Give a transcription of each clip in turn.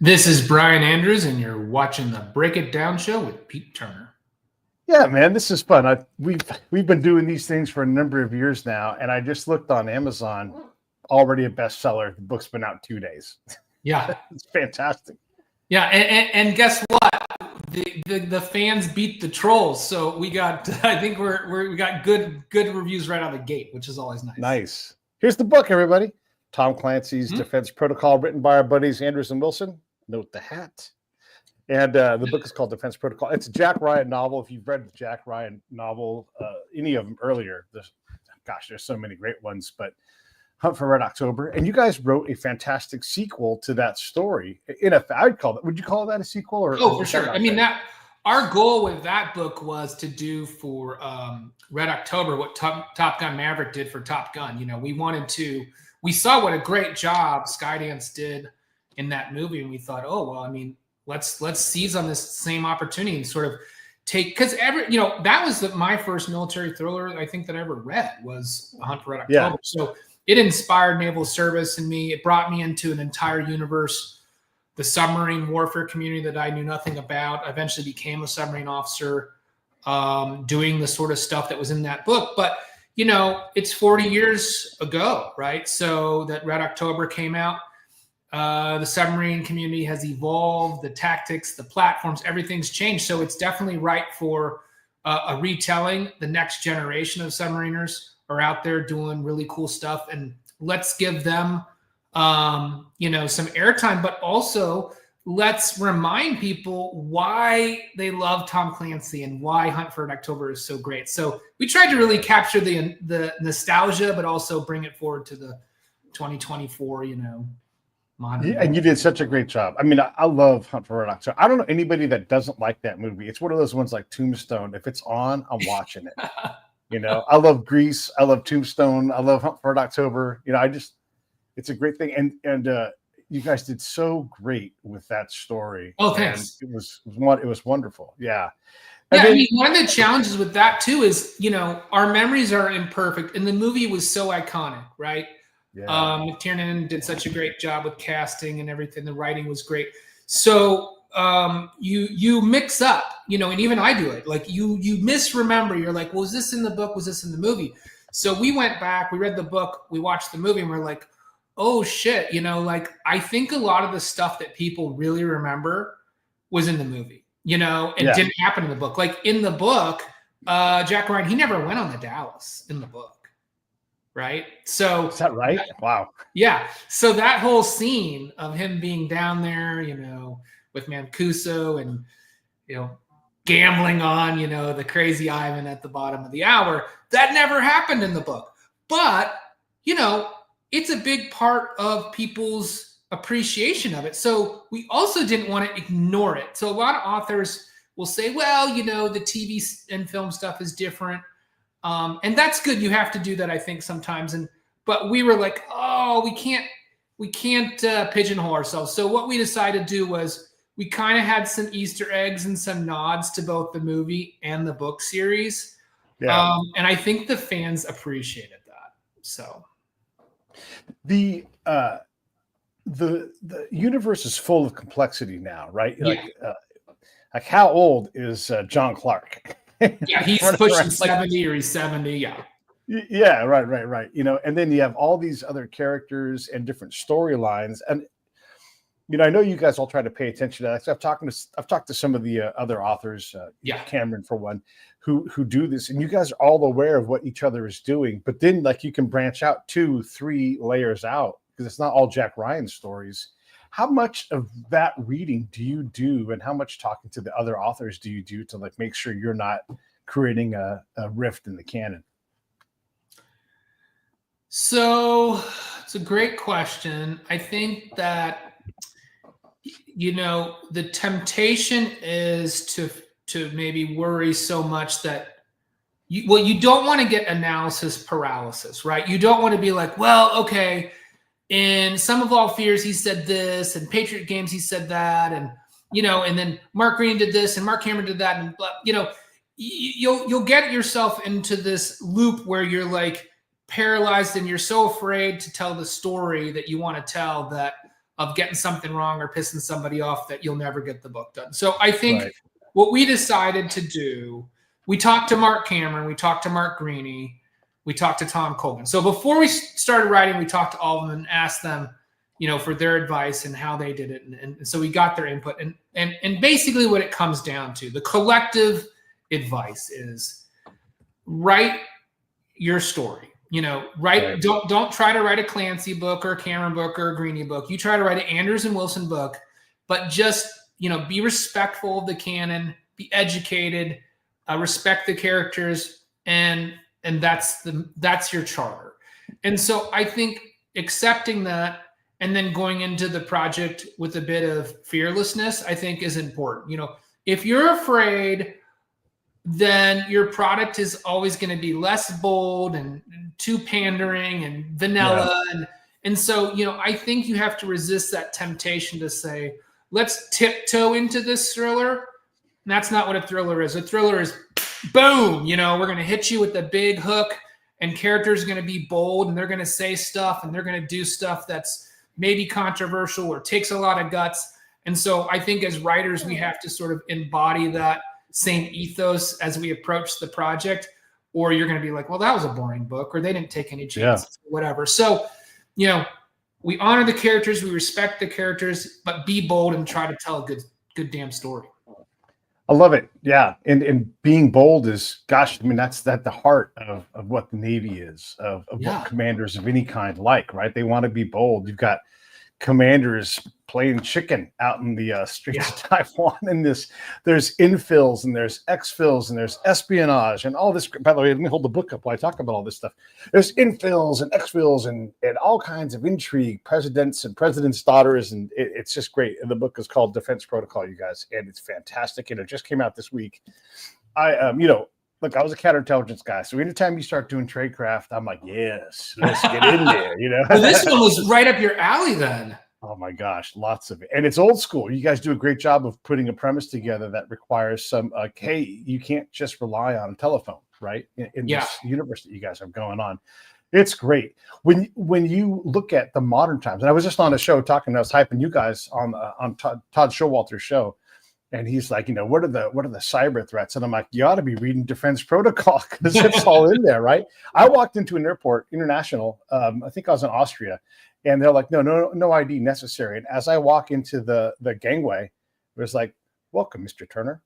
This is Brian Andrews, and you're watching the Break It Down show with Pete Turner. Yeah, man, this is fun. We've been doing these things for a number of years now, and I just looked on Amazon, already a bestseller. The book's been out 2 days. Yeah, It's fantastic. yeah, and guess what? The fans beat the trolls, so we got. I think we got good reviews right out of the gate, which is always nice. Nice. Here's the book, everybody. Tom Clancy's Defense Protocol, written by our buddies Andrews and Wilson. Note the hat. And the book is called Defense Protocol. It's a Jack Ryan novel. If you've read the Jack Ryan novel, any of them earlier, there's so many great ones, but Hunt for Red October. And you guys wrote a fantastic sequel to that story. Would you call that a sequel? Oh, for sure. I mean, our goal with that book was to do for Red October what Top Gun Maverick did for Top Gun. You know, we saw what a great job Skydance did in that movie, and we thought, oh, well, I mean, let's seize on this same opportunity and sort of take, because that was my first military thriller I think that I ever read was Hunt for Red October. Yeah. So it inspired naval service in me. It brought me into an entire universe, the submarine warfare community that I knew nothing about. I eventually became a submarine officer, doing the sort of stuff that was in that book. But it's 40 years ago, right? So that Red October came out. The submarine community has evolved, the tactics, the platforms, everything's changed. So it's definitely right for a retelling. The next generation of submariners are out there doing really cool stuff, and let's give them, some airtime, but also let's remind people why they love Tom Clancy and why Hunt for October is so great. So we tried to really capture the nostalgia, but also bring it forward to the 2024, modern. Yeah, and you did such a great job. I mean, I love Hunt for Red October. I don't know anybody that doesn't like that movie. It's one of those ones like Tombstone. If it's on, I'm watching it. I love Grease. I love Tombstone. I love Hunt for Red October. It's a great thing. And you guys did so great with that story. Oh, thanks. And it was wonderful. Yeah. Yeah, I mean, one of the challenges with that too is, our memories are imperfect, and the movie was so iconic, right? Yeah. McTiernan did such a great job with casting and everything. The writing was great. So you mix up, and even I do it. Like you misremember. You're like, well, was this in the book? Was this in the movie? So we went back, we read the book, we watched the movie, and we're like, oh shit, I think a lot of the stuff that people really remember was in the movie, and didn't happen in the book. Like in the book, Jack Ryan, he never went on the Dallas in the book. Right. So is that right? Wow. Yeah. So that whole scene of him being down there, with Mancuso and, gambling on, the crazy Ivan at the bottom of the hour, that never happened in the book. But, it's a big part of people's appreciation of it. So we also didn't want to ignore it. So a lot of authors will say, well, the TV and film stuff is different. And that's good. You have to do that, I think, sometimes. But we were like, oh, we can't pigeonhole ourselves. So what we decided to do was we kind of had some Easter eggs and some nods to both the movie and the book series. Yeah. And I think the fans appreciated that. So the universe is full of complexity now, right? Yeah. Like how old is John Clark? Yeah, he's pushing 70 or he's 70. Yeah. Yeah, right. And then you have all these other characters and different storylines. And, I know you guys all try to pay attention to that. I've talked to some of the other authors, Cameron for one, who do this. And you guys are all aware of what each other is doing. But then you can branch out 2-3 layers out because it's not all Jack Ryan stories. How much of that reading do you do, and how much talking to the other authors do you do to make sure you're not creating a rift in the canon? So it's a great question. I think that, the temptation is to maybe worry so much that you don't want to get analysis paralysis, right? You don't want to be like, well, okay, in Sum of All Fears, he said this, and Patriot Games, he said that, and and then Mark Green did this, and Mark Cameron did that, and you'll get yourself into this loop where you're paralyzed, and you're so afraid to tell the story that you want to tell that of getting something wrong or pissing somebody off that you'll never get the book done. So I think Right. what we decided to do, we talked to Mark Cameron, we talked to Mark Greaney, we talked to Tom Colgan. So before we started writing, we talked to all of them and asked them, for their advice and how they did it. And so we got their input. And basically what it comes down to, the collective advice is write your story. Right. Don't try to write a Clancy book or a Cameron book or a Greaney book. You try to write an Anders and Wilson book, but just, be respectful of the canon, be educated, respect the characters, and that's your charter. And so I think accepting that and then going into the project with a bit of fearlessness, I think is important. If you're afraid, then your product is always going to be less bold and too pandering and vanilla. Yeah. And so, I think you have to resist that temptation to say, let's tiptoe into this thriller. And that's not what a thriller is. A thriller is boom, we're going to hit you with the big hook, and characters are going to be bold, and they're going to say stuff, and they're going to do stuff that's maybe controversial or takes a lot of guts. And so I think as writers, we have to sort of embody that same ethos as we approach the project, or you're going to be like, well, that was a boring book, or they didn't take any chances, whatever. So, we honor the characters, we respect the characters, but be bold and try to tell a good damn story. I love it. Yeah. And being bold is, gosh, I mean, that's at the heart of what the Navy is, of what commanders of any kind like, right? They want to be bold. You've got commanders playing chicken out in the streets of Taiwan, and there's infills and there's exfills and there's espionage and all this. By the way, let me hold the book up while I talk about all this stuff. There's infills and exfills and all kinds of intrigue, presidents and presidents' daughters, and it's just great. And the book is called Defense Protocol, you guys, and it's fantastic. And it just came out this week. Look, I was a counterintelligence guy, so anytime you start doing tradecraft, I'm like, yes, let's get in there, Well, this one was right up your alley then. Oh my gosh, lots of it. And it's old school. You guys do a great job of putting a premise together that requires some, hey, you can't just rely on a telephone, right? In this universe that you guys have going on. It's great. When you look at the modern times, and I was just on a show talking, I was hyping you guys on Todd Showalter's show. And he's like, what are the cyber threats? And I'm like, you ought to be reading Defense Protocol because it's all in there, right? I walked into an airport, international. I think I was in Austria, and they're like, no ID necessary. And as I walk into the gangway, it was like, welcome, Mr. Turner,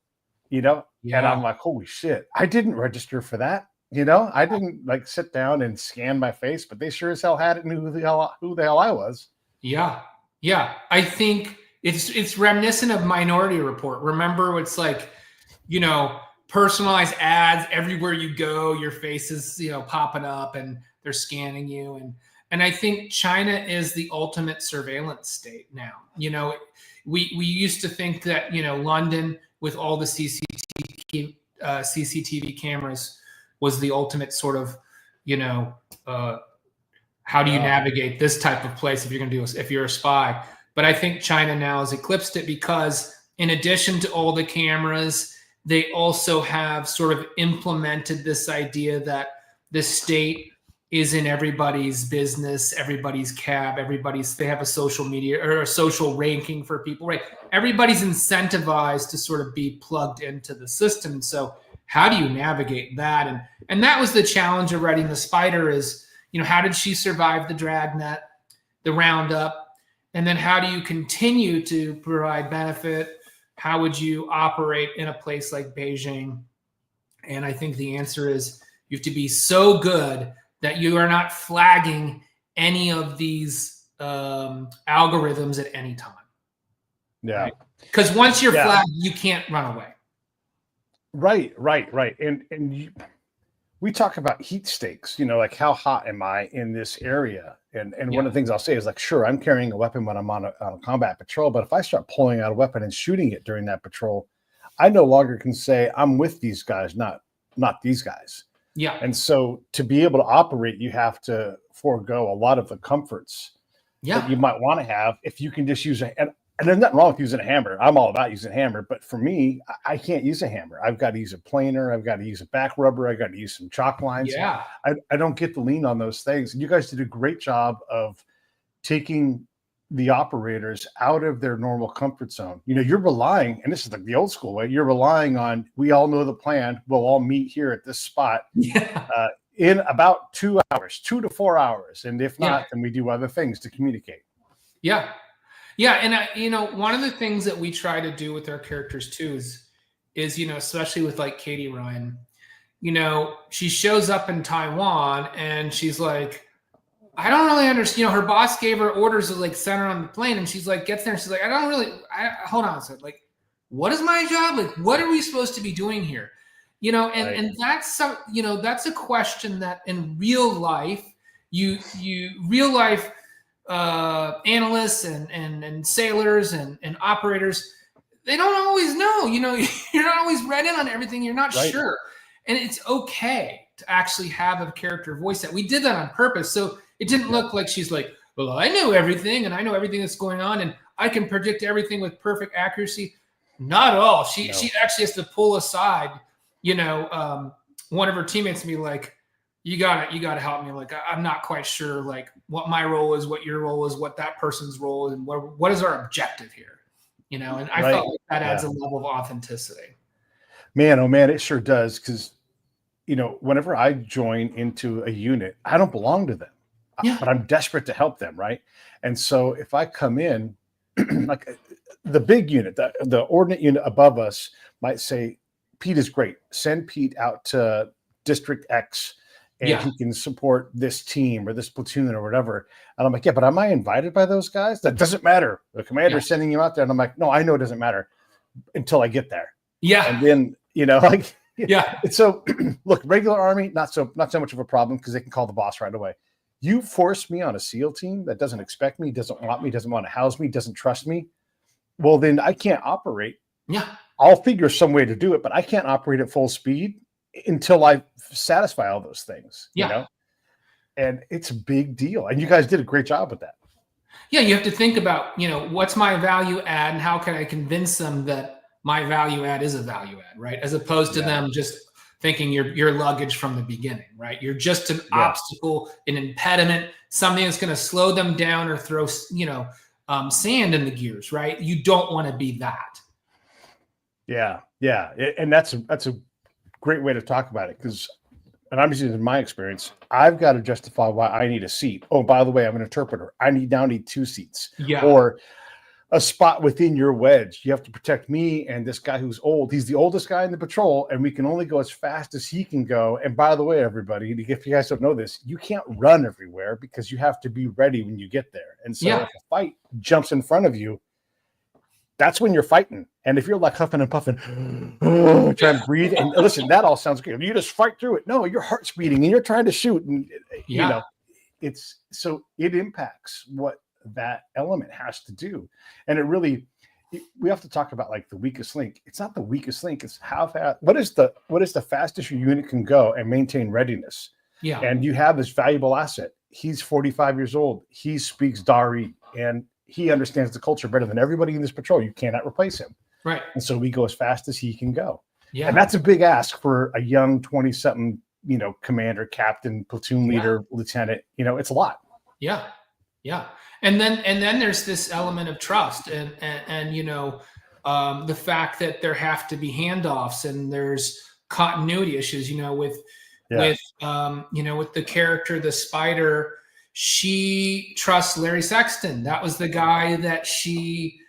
And I'm like, holy shit, I didn't register for that. I didn't like sit down and scan my face, but they sure as hell had it and knew who the hell I was. Yeah. I think it's reminiscent of Minority Report. Remember, it's like, personalized ads everywhere you go. Your face is, popping up and they're scanning you. And I think China is the ultimate surveillance state now. We used to think that, London with all the CCTV cameras was the ultimate sort of, how do you navigate this type of place if you're a spy? But I think China now has eclipsed it because in addition to all the cameras, they also have sort of implemented this idea that the state is in everybody's business, everybody's cab, they have a social media or a social ranking for people, right? Everybody's incentivized to sort of be plugged into the system. So how do you navigate that? And that was the challenge of writing The Spider is, how did she survive the dragnet, the roundup? And then how do you continue to provide benefit? How would you operate in a place like Beijing? And I think the answer is you have to be so good that you are not flagging any of these algorithms at any time. Yeah. Because once you're flagged, you can't run away. Right. And we talk about heat stakes, like how hot am I in this area? And one of the things I'll say is like, sure, I'm carrying a weapon when I'm on a combat patrol, but if I start pulling out a weapon and shooting it during that patrol, I no longer can say I'm with these guys, not these guys. Yeah. And so to be able to operate, you have to forego a lot of the comforts that you might want to have if you can just use and there's nothing wrong with using a hammer. I'm all about using a hammer, but for me, I can't use a hammer. I've got to use a planer. I've got to use a back rubber. I've got to use some chalk lines. Yeah. I don't get to lean on those things. And you guys did a great job of taking the operators out of their normal comfort zone. You know, you're relying, and this is like the old school way, you're relying on, we all know the plan. We'll all meet here at this spot in about 2 hours, 2 to 4 hours. And if not, then we do other things to communicate. Yeah. Yeah. And, you know, one of the things that we try to do with our characters too is, you know, especially with like Katie Ryan, you know, she shows up in Taiwan and she's like, I don't really understand. You know, her boss gave her orders to like send her on the plane, and she's like, gets there and she's like, hold on a second. Like, what is my job? Like, what are we supposed to be doing here? You know, and that's some, you know, that's a question that in real life, real life analysts and sailors and operators, they don't always know. You know, you're not always read in on everything. You're not sure, and it's okay to actually have a character voice that. We did that on purpose, so it didn't look like she's like, well, I know everything and I know everything that's going on and I can predict everything with perfect accuracy. Not at all. She actually has to pull aside, you know, one of her teammates and be like, you gotta help me. Like, I'm not quite sure like what my role is, what your role is, what that person's role is, and what is our objective here, you know? And I felt like that adds a level of authenticity. Man, oh man, it sure does. Because, you know, whenever I join into a unit, I don't belong to them. But I'm desperate to help them, right? And so if I come in, like the big unit, the ordnance unit above us might say, Pete is great. Send Pete out to District X, and he can support this team or this platoon or whatever. And I'm like, yeah, but am I invited by those guys? That doesn't matter. The commander's sending you out there. And I'm like, no, I know it doesn't matter until I get there. Yeah. And then, you know, like, So look, regular Army, not so much of a problem because they can call the boss right away. You force me on a SEAL team that doesn't expect me, doesn't want me, doesn't want to house me, doesn't trust me. Well, then I can't operate. Yeah. I'll figure some way to do it, but I can't operate at full speed until I satisfy all those things, you know? And it's a big deal. And you guys did a great job with that. Yeah. You have to think about, you know, what's my value add and how can I convince them that my value add is a value add, right? As opposed to them just thinking your luggage from the beginning, right? You're just an obstacle, an impediment, something that's going to slow them down or throw, you know, sand in the gears, right? You don't want to be that. Yeah, yeah, and that's a great way to talk about it because, and I'm just using my experience, I've got to justify why I need a seat. Oh, by the way, I'm an interpreter. I now need 2 seats. Yeah. Or a spot within your wedge. You have to protect me and this guy who's old. He's the oldest guy in the patrol, and we can only go as fast as he can go. And by the way, everybody, if you guys don't know this, you can't run everywhere because you have to be ready when you get there. And so if a fight jumps in front of you, that's when you're fighting. And if you're like huffing and puffing, trying to breathe, and listen, that all sounds good. You just fight through it. No, your heart's beating and you're trying to shoot. And, you know, it impacts what that element has to do. And it really, we have to talk about like the weakest link. It's not the weakest link. It's how fast, what is the fastest your unit can go and maintain readiness. Yeah. And you have this valuable asset. He's 45 years old. He speaks Dari and he understands the culture better than everybody in this patrol. You cannot replace him. Right. And so we go as fast as he can go. Yeah. And that's a big ask for a young 20-something, you know, commander, captain, platoon leader, lieutenant. You know, it's a lot. Yeah. Yeah. And then there's this element of trust and you know, the fact that there have to be handoffs and there's continuity issues, you know, with you know, with the character, the spider, she trusts Larry Sexton. That was the guy that she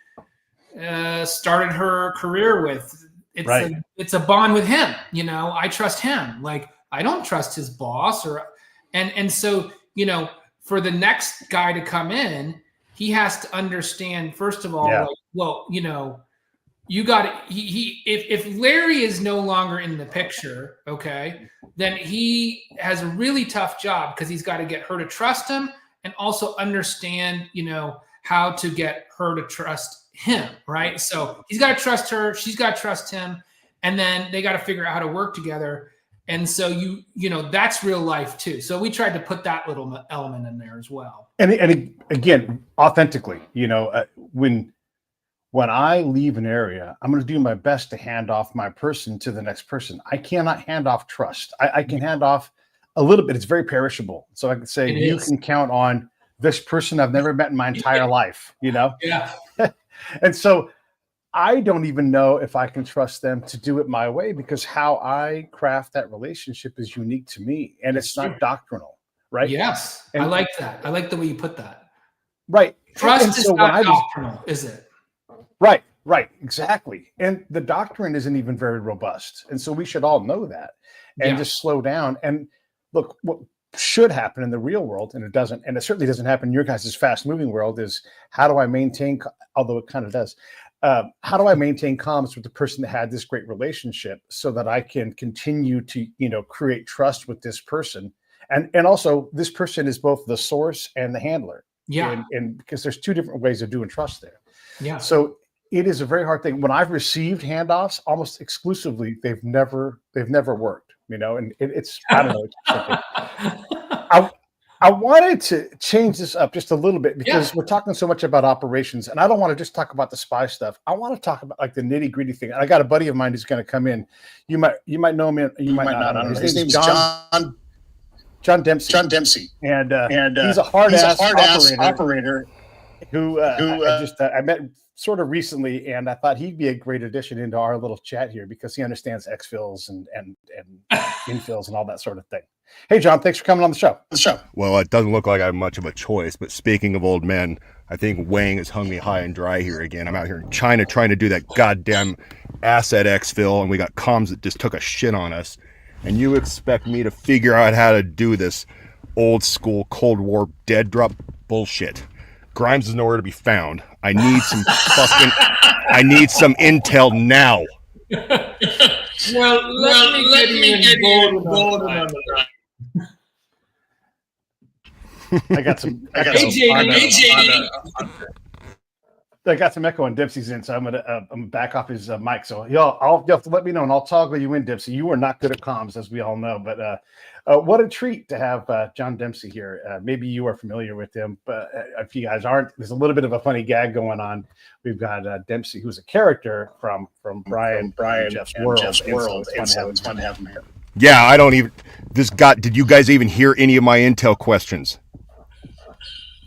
started her career with. It's a bond with him. You know, I trust him. Like I don't trust his boss and so, you know, for the next guy to come in, he has to understand, first of all, like, well, you know, you got if Larry is no longer in the picture, okay, then he has a really tough job because he's got to get her to trust him and also understand, you know, how to get her to trust him, right? So he's got to trust her, she's got to trust him, and then they got to figure out how to work together. And so you know, that's real life too. So we tried to put that little element in there as well. And again, authentically, you know, when I leave an area, I'm going to do my best to hand off my person to the next person. I cannot hand off trust. I can hand off a little bit. It's very perishable. So I can say, you can count on this person I've never met in my entire life, you know? Yeah. And so I don't even know if I can trust them to do it my way, because how I craft that relationship is unique to me, and it's not doctrinal, right? Yes. I like that. I like the way you put that. Right. Trust is not doctrinal, is it? Right, exactly. And the doctrine isn't even very robust. And so we should all know that and just slow down. And look, what should happen in the real world, and it doesn't, and it certainly doesn't happen in your guys' fast moving world, is how do I maintain, although it kind of does, how do I maintain comms with the person that had this great relationship so that I can continue to, create trust with this person? And also this person is both the source and the handler. Yeah. And because there's two different ways of doing trust there. Yeah. So it is a very hard thing. When I've received handoffs, almost exclusively, they've never worked, and it's, I don't know. I wanted to change this up just a little bit, because we're talking so much about operations, and I don't want to just talk about the spy stuff. I want to talk about like the nitty gritty thing. I got a buddy of mine who's going to come in. You might know him. You might not. I don't know. His name's John Dempsey. John Dempsey. And he's a hard ass operator who I met sort of recently, and I thought he'd be a great addition into our little chat here, because he understands exfils and infills and all that sort of thing. Hey, John, thanks for coming on the show. Well, it doesn't look like I have much of a choice, but speaking of old men, I think Wang has hung me high and dry here again. I'm out here in China trying to do that goddamn asset exfil, and we got comms that just took a shit on us. And you expect me to figure out how to do this old school Cold War dead drop bullshit. Grimes is nowhere to be found. I need some intel now. Well, let me get involved on that. I got some echo on Dempsey's in, so I'm gonna back off his mic. So you'll have to let me know, and I'll toggle you in, Dempsey. You are not good at comms, as we all know, but what a treat to have John Dempsey here. Maybe you are familiar with him, but if you guys aren't, there's a little bit of a funny gag going on. We've got Dempsey, who's a character from Brian Jeff's world. It's fun to have him here. Yeah, I don't even. Did you guys even hear any of my intel questions?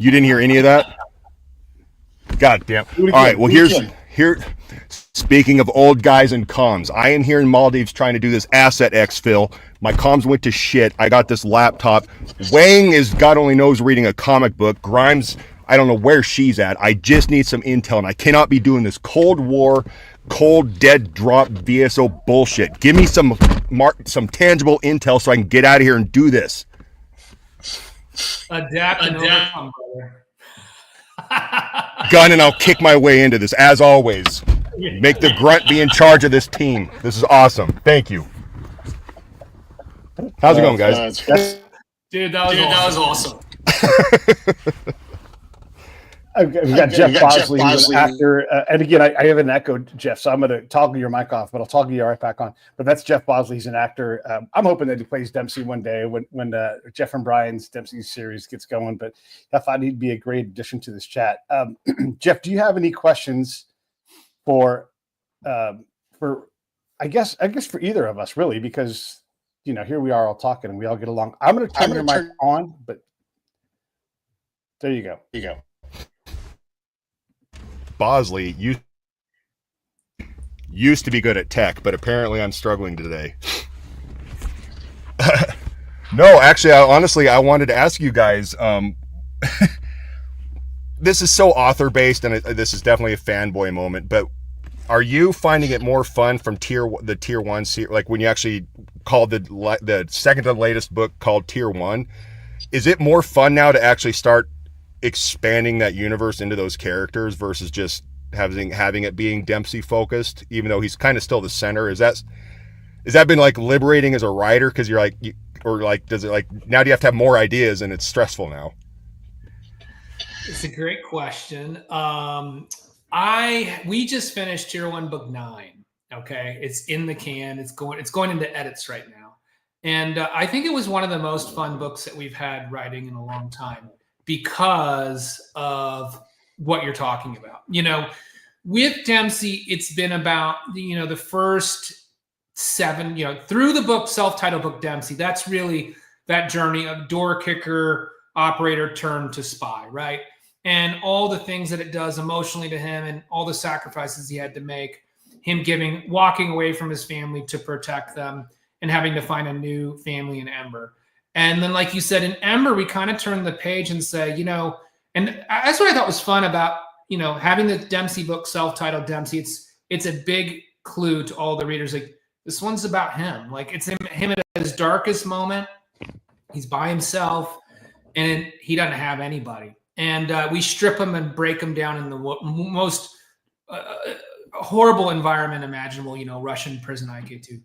You didn't hear any of that? God damn. All right, well, here. Speaking of old guys and comms, I am here in Maldives trying to do this asset exfil. My comms went to shit. I got this laptop. Wang is God only knows reading a comic book. Grimes, I don't know where she's at. I just need some intel, and I cannot be doing this Cold War, cold dead drop VSO bullshit. Give me some tangible intel so I can get out of here and do this. Adapt and overcome, brother. Gun, and I'll kick my way into this, as always. Make the grunt be in charge of this team. This is awesome. Thank you. How's it going, guys? Dude, that was awesome. We've got Jeff Bosley, who's an actor. And again, I have an echo, Jeff, so I'm going to toggle your mic off, but I'll toggle you right back on. But that's Jeff Bosley. He's an actor. I'm hoping that he plays Dempsey one day when Jeff and Brian's Dempsey series gets going. But I thought he'd be a great addition to this chat. Jeff, do you have any questions for I guess for either of us, really, because here we are all talking and we all get along. I'm going to turn your mic on, but there you go. Bosley used to be good at tech, but apparently I'm struggling today. No, actually, I wanted to ask you guys. This is so author-based, and this is definitely a fanboy moment, but are you finding it more fun from the Tier 1 series, like when you actually called the second to the latest book called Tier 1? Is it more fun now to actually start expanding that universe into those characters versus just having it being Dempsey focused, even though he's kind of still the center? Has that been like liberating as a writer, because you're like, or like, does it like now do you have to have more ideas and it's stressful now? It's a great question. We just finished Tier 1 book 9. Okay, it's in the can. It's going into edits right now, and I think it was one of the most fun books that we've had writing in a long time, because of what you're talking about. With Dempsey, it's been about the first 7, through the book, self-titled book Dempsey. That's really that journey of door kicker, operator turned to spy, right? And all the things that it does emotionally to him and all the sacrifices he had to make, him walking away from his family to protect them and having to find a new family in Ember. And then, like you said, in Ember, we kind of turn the page and say, and that's what I thought was fun about, having the Dempsey book, self-titled Dempsey. It's a big clue to all the readers. Like, this one's about him. Like, it's him at his darkest moment. He's by himself, and he doesn't have anybody. And we strip him and break him down in the most horrible environment imaginable, Russian prison IK2.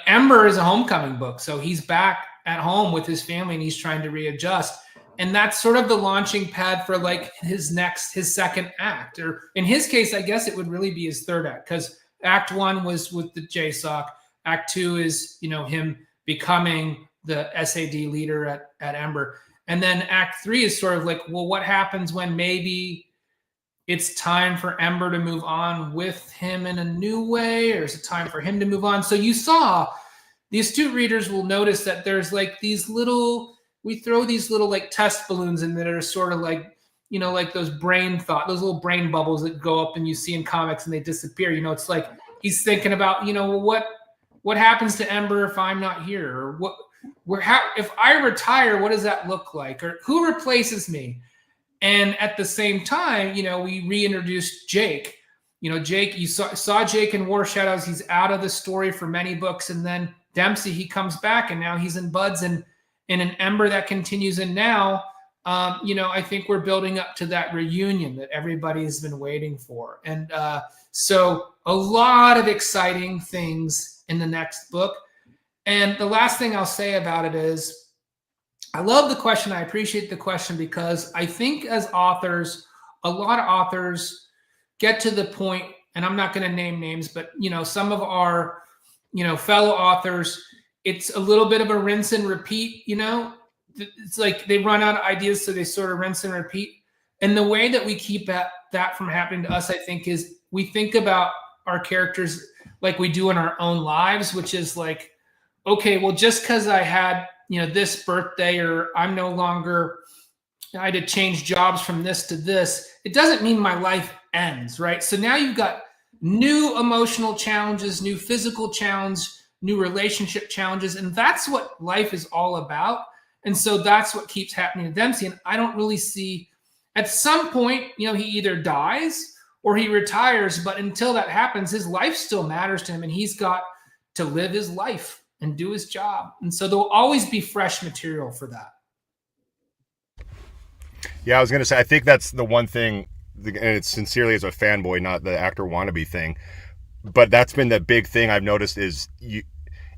Ember is a homecoming book. So he's back at home with his family and he's trying to readjust. And that's sort of the launching pad for like his second act. Or in his case, I guess it would really be his third act, because act 1 was with the JSOC. Act 2 is, him becoming the SAD leader at Ember. And then act 3 is sort of like, well, what happens when maybe it's time for Ember to move on with him in a new way, or is it time for him to move on? So you saw, the astute readers will notice that there's like we throw these little like test balloons in that are sort of like, like those those little brain bubbles that go up and you see in comics and they disappear. It's like he's thinking about, what happens to Ember if I'm not here? Or if I retire, what does that look like? Or who replaces me? And at the same time, we reintroduced Jake. Jake, you saw Jake in War Shadows. He's out of the story for many books. And then Dempsey, he comes back and now he's in Buds and in an Ember that continues. And now, I think we're building up to that reunion that everybody's been waiting for. And so a lot of exciting things in the next book. And the last thing I'll say about it is, I love the question. I appreciate the question, because I think as authors, a lot of authors get to the point, and I'm not going to name names, but, some of our, fellow authors, it's a little bit of a rinse and repeat, it's like they run out of ideas. So they sort of rinse and repeat. And the way that we keep that from happening to us, I think, is we think about our characters like we do in our own lives, which is like, okay, well, just because I had, this birthday, or I'm no longer, I had to change jobs from this to this, it doesn't mean my life ends, right? So now you've got new emotional challenges, new physical challenge, new relationship challenges, and that's what life is all about. And so that's what keeps happening to Dempsey. And I don't really see, at some point, he either dies or he retires, but until that happens, his life still matters to him, and he's got to live his life and do his job. And so there'll always be fresh material for that. Yeah, I was going to say, I think that's the one thing, and it's sincerely as a fanboy, not the actor wannabe thing, but that's been the big thing I've noticed is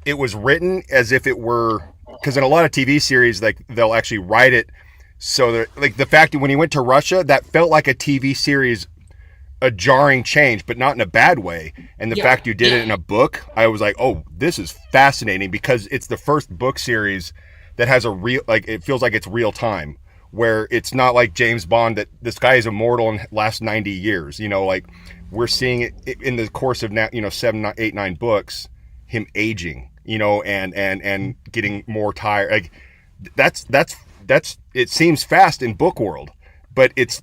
it was written as if it were, because in a lot of TV series, like they'll actually write it so like the fact that when he went to Russia, that felt like a TV series, a jarring change, but not in a bad way. And the fact you did it in a book, I was like, oh, this is fascinating, because it's the first book series that has a real, like, it feels like it's real time, where it's not like James Bond that this guy is immortal and lasts 90 years, like we're seeing it in the course of now, 7, 8, 9 books, him aging, and getting more tired. Like that's, it seems fast in book world, but it's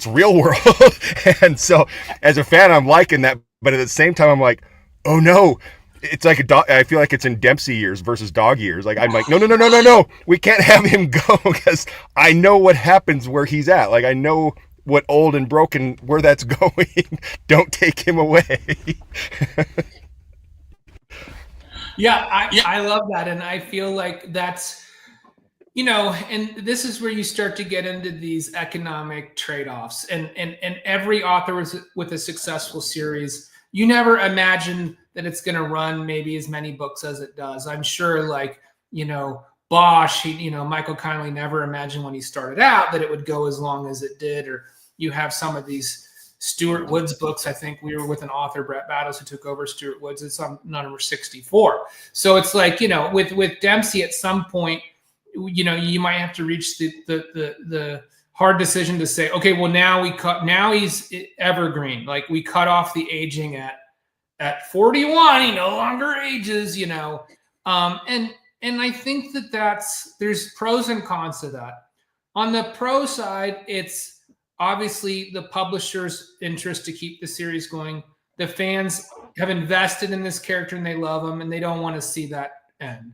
real world. And so as a fan, I'm liking that, but at the same time, I'm like, oh no, it's like I feel like it's in Dempsey years versus dog years. Like, I'm like, no, we can't have him go, because I know what happens where he's at. Like, I know what old and broken, where that's going. Don't take him away. I love that. And I feel like that's, and this is where you start to get into these economic trade-offs, and every author with a successful series, you never imagine that it's going to run maybe as many books as it does. I'm sure, like, Bosch, Michael Connelly never imagined when he started out that it would go as long as it did. Or you have some of these Stuart Woods books. I think we were with an author, Brett Battles, who took over Stuart Woods. It's on number 64. So it's like, with Dempsey, at some point, you might have to reach the hard decision to say, okay, well, now he's evergreen. Like, we cut off the aging at 41, he no longer ages, and And I think there's pros and cons to that. On the pro side, it's obviously the publisher's interest to keep the series going. The fans have invested in this character and they love him and they don't want to see that end.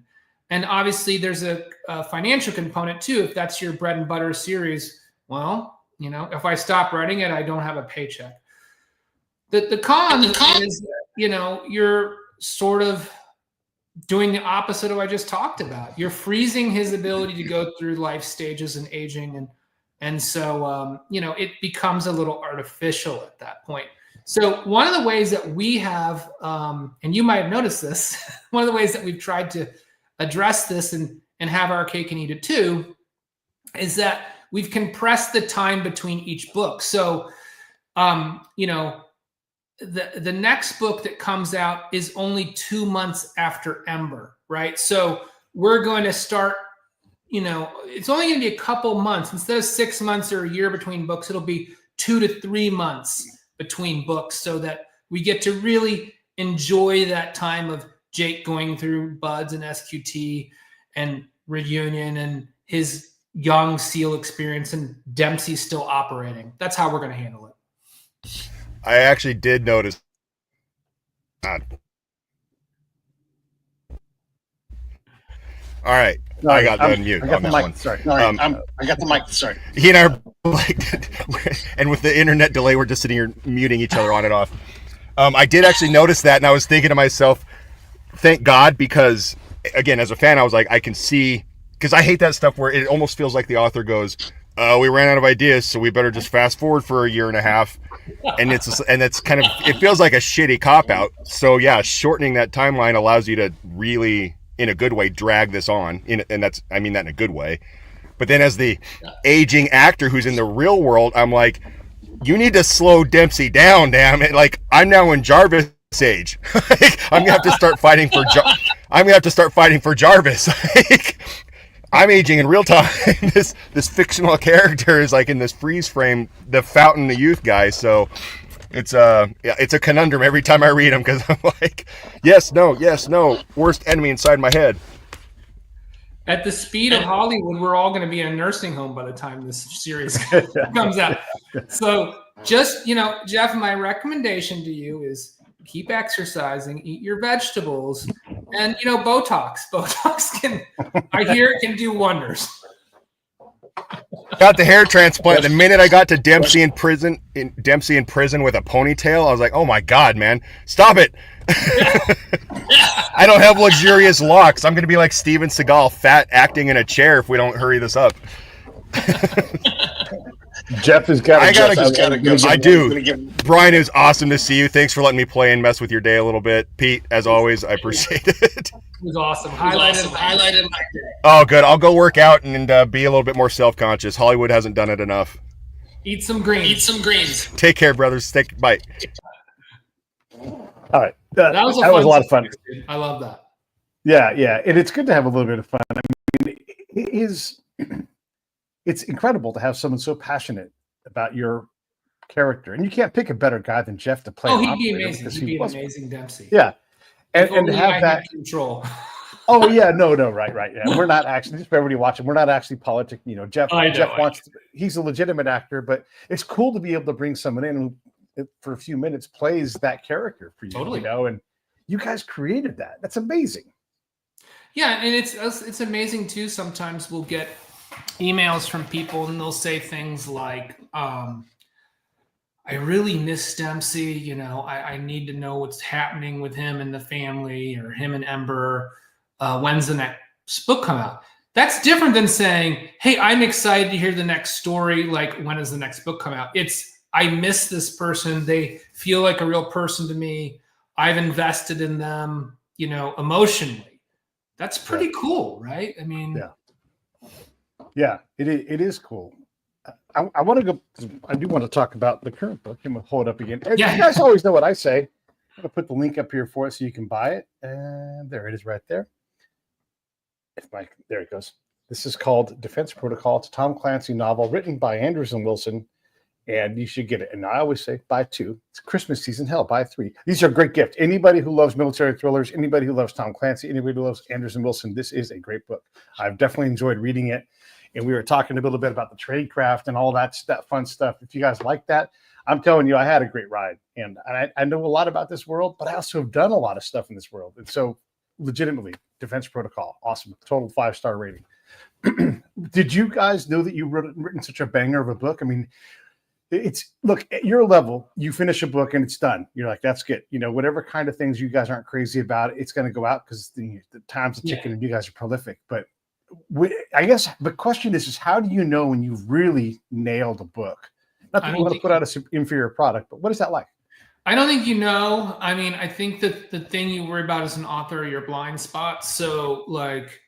And obviously there's a financial component too. If that's your bread and butter series, well, if I stop writing it, I don't have a paycheck. The con is, you're sort of doing the opposite of what I just talked about. You're freezing his ability to go through life stages and aging. And so, it becomes a little artificial at that point. So one of the ways that we have, and you might have noticed this, one of the ways that we've tried to address this and have our cake and eat it too, is that we've compressed the time between each book. So, the next book that comes out is only 2 months after Ember, right? So we're going to start, it's only going to be a couple months. Instead of 6 months or a year between books, it'll be 2 to 3 months between books so that we get to really enjoy that time of Jake going through Buds and SQT and Reunion and his young SEAL experience and Dempsey still operating. That's how we're going to handle it. I actually did notice. All right. No, I got the mute. I got the mic. One. Sorry. I got the mic. Sorry. He and I are like, and with the internet delay, we're just sitting here muting each other on and off. I did actually notice that, and I was thinking to myself, thank God, because again, as a fan, I was like, I can see, because I hate that stuff where it almost feels like the author goes, we ran out of ideas, so we better just fast forward for a year and a half. And it's kind of, it feels like a shitty cop out. So yeah, shortening that timeline allows you to really, in a good way, drag this on. I mean that in a good way. But then as the aging actor who's in the real world, I'm like, you need to slow Dempsey down, damn it. Like, I'm now in Jarvis age. I'm gonna have to start fighting for Jarvis. I'm aging in real time. This fictional character is like in this freeze frame, the Fountain, the youth guy. So it's a conundrum every time I read him, because I'm like, yes, no, worst enemy inside my head. At the speed of Hollywood, we're all going to be in a nursing home by the time this series comes out. So just, Jeff, my recommendation to you is keep exercising, eat your vegetables, and, Botox. Botox can do wonders. Got the hair transplant. The minute I got to Dempsey in prison with a ponytail, I was like, oh my God, man, stop it. I don't have luxurious locks. I'm going to be like Steven Seagal, fat, acting in a chair if we don't hurry this up. Jeff has got. I gotta go. I do. Brian, it was awesome to see you. Thanks for letting me play and mess with your day a little bit. Pete, as always, I appreciate it. It was awesome. Highlighted my day. Oh, good. I'll go work out and be a little bit more self-conscious. Hollywood hasn't done it enough. Eat some greens. Take care, brothers. Bye. All right. That was a lot of fun. Dude. I love that. Yeah. And it's good to have a little bit of fun. I mean, it's incredible to have someone so passionate about your character, and you can't pick a better guy than Jeff to play. Oh, he'd be amazing. He'd be an amazing Dempsey. Yeah, and to have that control. Oh yeah, no, right. Yeah, we're not actually, just for everybody watching, we're not actually politic. Jeff wants to, he's a legitimate actor, but it's cool to be able to bring someone in who, for a few minutes, plays that character for you. Totally. And you guys created that. That's amazing. Yeah, and it's amazing too. Sometimes we'll get emails from people and they'll say things like, I really miss Dempsey. I need to know what's happening with him and the family, or him and Ember. When's the next book come out? That's different than saying, hey, I'm excited to hear the next story. Like, when does the next book come out? It's, I miss this person. They feel like a real person to me. I've invested in them, emotionally. That's pretty cool, right? I mean, yeah, it is cool. I want to go. I do want to talk about the current book. I'm gonna hold it up again. Yeah. You guys always know what I say. I'm gonna put the link up here for it so you can buy it. And there it is, right there. There it goes. This is called Defense Protocol. It's a Tom Clancy novel written by Anderson Wilson and you should get it. And I always say, buy 2. It's Christmas season. Hell, buy 3. These are great gifts. Anybody who loves military thrillers, anybody who loves Tom Clancy, anybody who loves Anderson Wilson, this is a great book. I've definitely enjoyed reading it. And we were talking a little bit about the tradecraft and all that fun stuff. If you guys like that, I'm telling you, I had a great ride. And I know a lot about this world, but I also have done a lot of stuff in this world. And so legitimately, Defense Protocol, awesome. Total 5-star rating. Did you guys know that you written such a banger of a book? I mean, it's look at your level, you finish a book and it's done. You're like, that's good. You know, whatever kind of things you guys aren't crazy about, it's going to go out because the time's a ticking and you guys are prolific. But I guess the question is how do you know when you've really nailed a book? Not that you want to put out an inferior product, but what is that like? I don't think you know. I mean, I think that the thing you worry about as an author are your blind spots. So like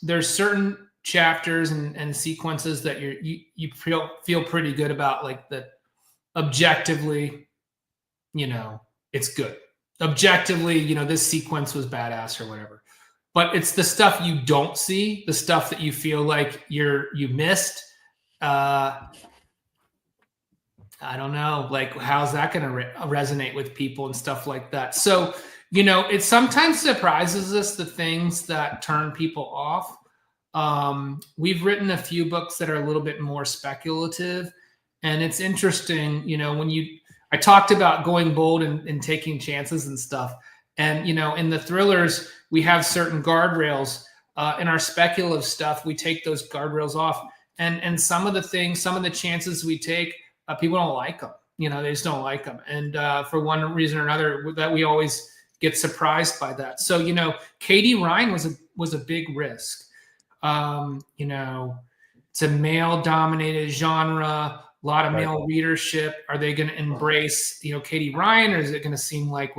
there's certain chapters and sequences that you feel pretty good about, like that objectively, you know, it's good. Objectively, you know, this sequence was badass or whatever. But it's the stuff you don't see, the stuff that you feel like you missed. I don't know, like how's that going to resonate with people and stuff like that. So, you know, it sometimes surprises us the things that turn people off. We've written a few books that are a little bit more speculative, and it's interesting, you know, I talked about going bold and taking chances and stuff. And, you know, in the thrillers, we have certain guardrails. In our speculative stuff, we take those guardrails off. And some of the chances we take, people don't like them. You know, they just don't like them. And for one reason or another, that we always get surprised by that. So, you know, Katie Ryan was a big risk. You know, it's a male-dominated genre, a lot of male readership. Are they going to embrace, you know, Katie Ryan, or is it going to seem like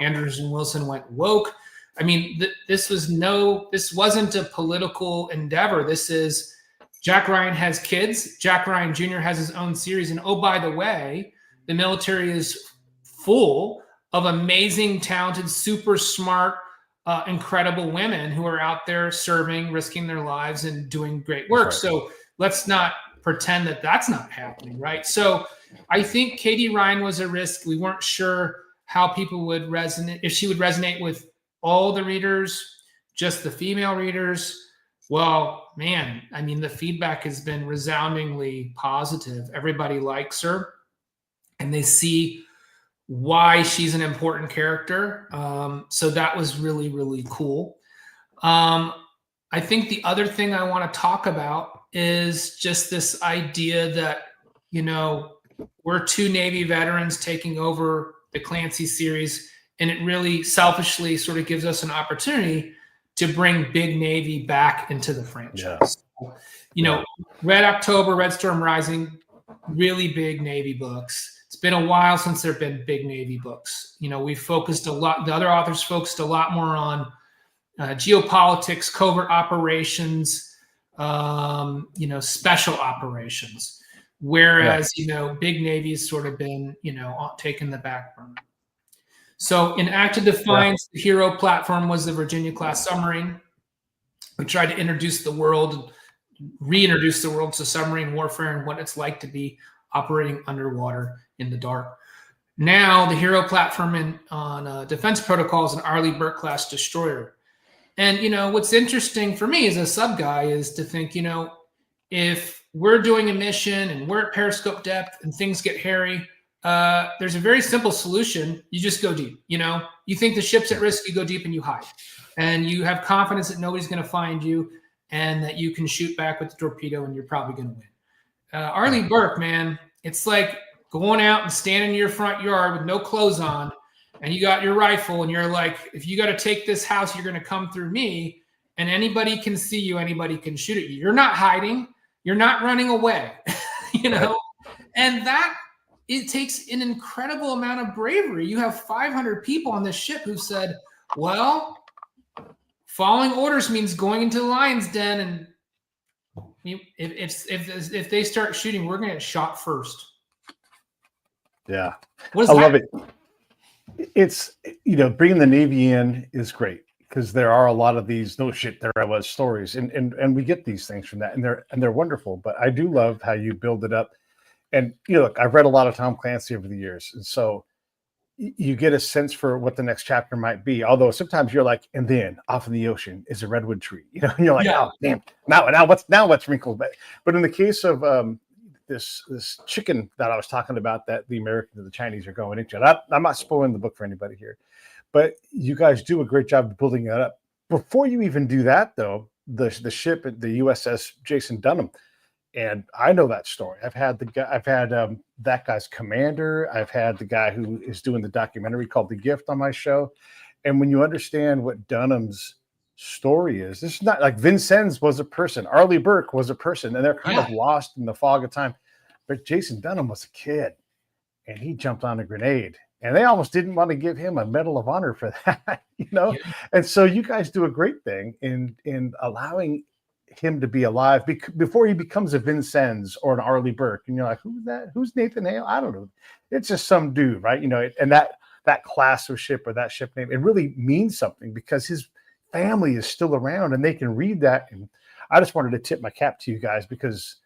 Anderson Wilson went woke? I mean, this wasn't a political endeavor. This is Jack Ryan has kids. Jack Ryan Jr. has his own series. And oh, by the way, the military is full of amazing, talented, super smart, incredible women who are out there serving, risking their lives and doing great work. Right. So let's not pretend that that's not happening, right? So I think Katie Ryan was a risk. We weren't sure how people would resonate, if she would resonate with all the readers, just the female readers. Well, man, I mean, the feedback has been resoundingly positive. Everybody likes her and they see why she's an important character. So that was really, really cool. I think the other thing I want to talk about is just this idea that, you know, we're 2 Navy veterans taking over the Clancy series, and it really selfishly sort of gives us an opportunity to bring Big Navy back into the franchise. Yeah. You know, Red October, Red Storm Rising, really big Navy books. It's been a while since there have been big Navy books. You know, we focused a lot, the other authors focused a lot more on geopolitics, covert operations, you know, special operations. Whereas, you know, big Navy's sort of been, you know, taken the back burner. So in Active Defiance, the hero platform was the Virginia-class submarine. We tried to introduce the world, reintroduce the world to submarine warfare and what it's like to be operating underwater in the dark. Now the hero platform on Defense Protocol is an Arleigh Burke-class destroyer. And, you know, what's interesting for me as a sub guy is to think, you know, if we're doing a mission and we're at periscope depth and things get hairy, there's a very simple solution. You just go deep. You know, you think the ship's at risk, you go deep and you hide. And you have confidence that nobody's going to find you and that you can shoot back with the torpedo and you're probably going to win. Arleigh Burke, man, it's like going out and standing in your front yard with no clothes on and you got your rifle and you're like, if you got to take this house, you're going to come through me, and anybody can see you, anybody can shoot at you. You're not hiding. You're not running away, you know, and that it takes an incredible amount of bravery. You have 500 people on this ship who said, well, following orders means going into the lion's den. And if they start shooting, we're going to get shot first. Yeah. I love it. It's, you know, bringing the Navy in is great because there are a lot of these no shit there I was stories and we get these things from that and they're wonderful. But I do love how you build it up And look, I've read a lot of Tom Clancy over the years, and so you get a sense for what the next chapter might be. Although sometimes you're like, and then off in the ocean is a redwood tree, and you're like, oh damn, now what's wrinkled? But in the case of this chicken that I was talking about, that the Americans and the Chinese are going into, and I'm not spoiling the book for anybody here, but you guys do a great job of building that up. Before you even do that, though, the ship at the USS Jason Dunham. And I know that story. I've had that guy's commander. I've had the guy who is doing the documentary called The Gift on my show. And when you understand what Dunham's story is, this is not like Vincennes was a person, Arleigh Burke was a person, and they're kind of lost in the fog of time. But Jason Dunham was a kid, and he jumped on a grenade, and they almost didn't want to give him a Medal of Honor for that, And so you guys do a great thing in allowing him to be alive before he becomes a Vincennes or an Arleigh Burke, and you're like, who's that? Who's Nathan Hale? I don't know. It's just some dude, right? And that class of ship or that ship name, it really means something because his family is still around and they can read that. And I just wanted to tip my cap to you guys because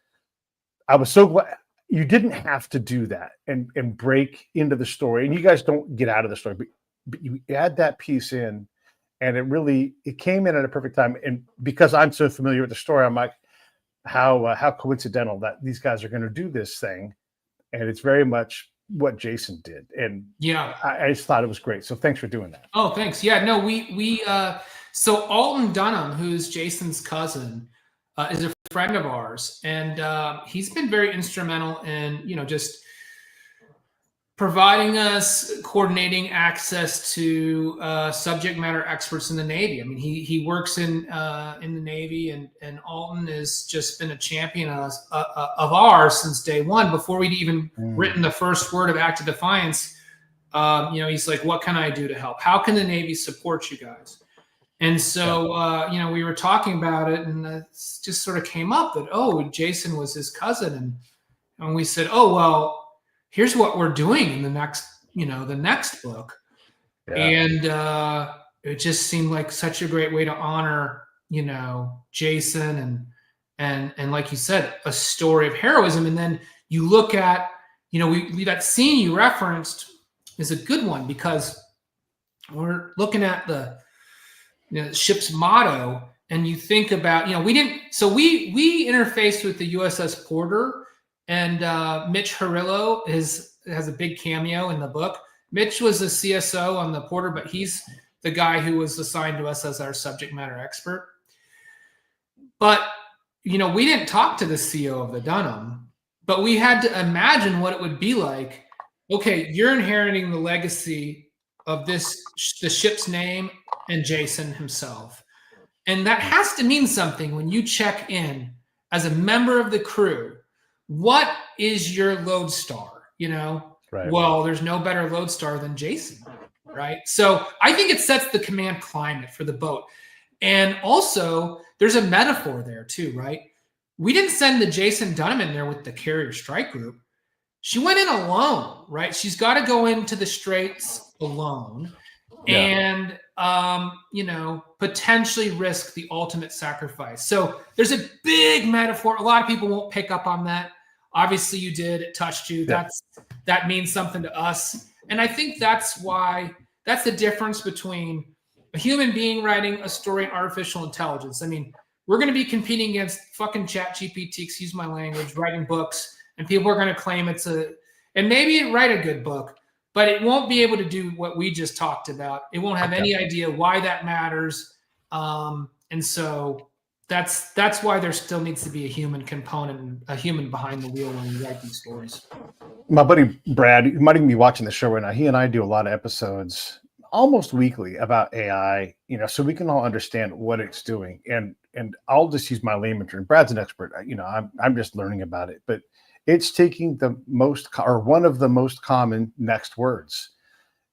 I was so glad you didn't have to do that and break into the story. And you guys don't get out of the story, but you add that piece in. And it came in at a perfect time. And because I'm so familiar with the story, I'm like, how coincidental that these guys are going to do this thing. And it's very much what Jason did. And I just thought it was great. So thanks for doing that. Oh, thanks. Yeah, no, so Alton Dunham, who's Jason's cousin, is a friend of ours. And he's been very instrumental in, just providing us coordinating access to subject matter experts in the Navy. I mean, he works in the Navy, and Alton has just been a champion of ours since day one. Before we'd even written the first word of Act of Defiance, he's like, "What can I do to help? How can the Navy support you guys?" And so, we were talking about it, and it just sort of came up that Jason was his cousin, and we said, "Oh well, here's what we're doing in the next book." And it just seemed like such a great way to honor, Jason and like you said, a story of heroism. And then you look at, that scene you referenced is a good one because we're looking at the ship's motto, and you think about, we interfaced with the USS Porter. And Mitch Harillo has a big cameo in the book. Mitch was a CSO on the Porter, but he's the guy who was assigned to us as our subject matter expert. But, we didn't talk to the CO of the Dunham, but we had to imagine what it would be like. Okay, you're inheriting the legacy of the ship's name and Jason himself. And that has to mean something when you check in as a member of the crew. What is your lodestar? Right. Well, there's no better lodestar than Jason, right? So I think it sets the command climate for the boat. And also, there's a metaphor there too, right? We didn't send the Jason Dunham in there with the carrier strike group. She went in alone, right? She's got to go into the straits alone and, potentially risk the ultimate sacrifice. So there's a big metaphor. A lot of people won't pick up on that. Obviously you did, it touched you. That means something to us. And I think that's the difference between a human being writing a story and artificial intelligence. I mean, we're going to be competing against fucking ChatGPT, excuse my language, writing books, and people are going to claim and maybe it write a good book, but it won't be able to do what we just talked about. It won't have any idea why that matters. And so that's why there still needs to be a human component and a human behind the wheel when we write these stories. My buddy Brad, you might even be watching the show right now. He and I do a lot of episodes almost weekly about AI, so we can all understand what it's doing. And I'll just use my layman term. Brad's an expert. I'm just learning about it, but it's taking one of the most common next words.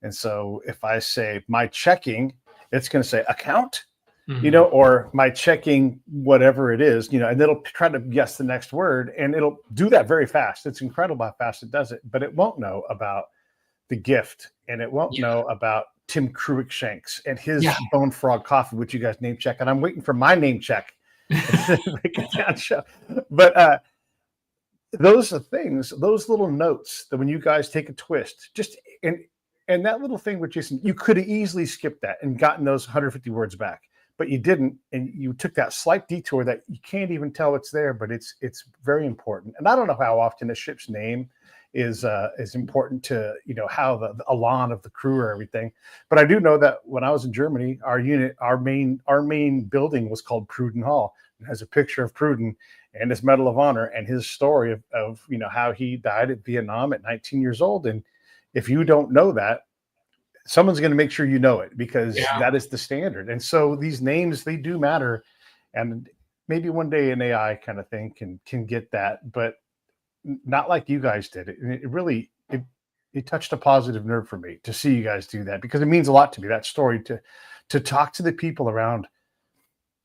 And so if I say my checking, it's going to say account. Or my checking, whatever it is, and it'll try to guess the next word, and it'll do that very fast. It's incredible how fast it does it, but it won't know about the gift, and it won't know about Tim Cruikshanks and his Bone Frog coffee, which you guys name check. And I'm waiting for my name check. But those are things, those little notes that when you guys take a twist, just and that little thing with Jason, you could have easily skipped that and gotten those 150 words back, but you didn't, and you took that slight detour that you can't even tell it's there, but it's very important. And I don't know how often a ship's name is important to, you know, how the elan of the crew or everything, but I do know that when I was in Germany, our main building was called Pruden Hall. It has a picture of Pruden and his Medal of Honor and his story of you know how he died at Vietnam at 19 years old. And if you don't know that, someone's going to make sure you know it, because that is the standard. And so these names, they do matter, and maybe one day an AI kind of thing can get that, but not like you guys did. It really it touched a positive nerve for me to see you guys do that, because it means a lot to me, that story, to talk to the people around,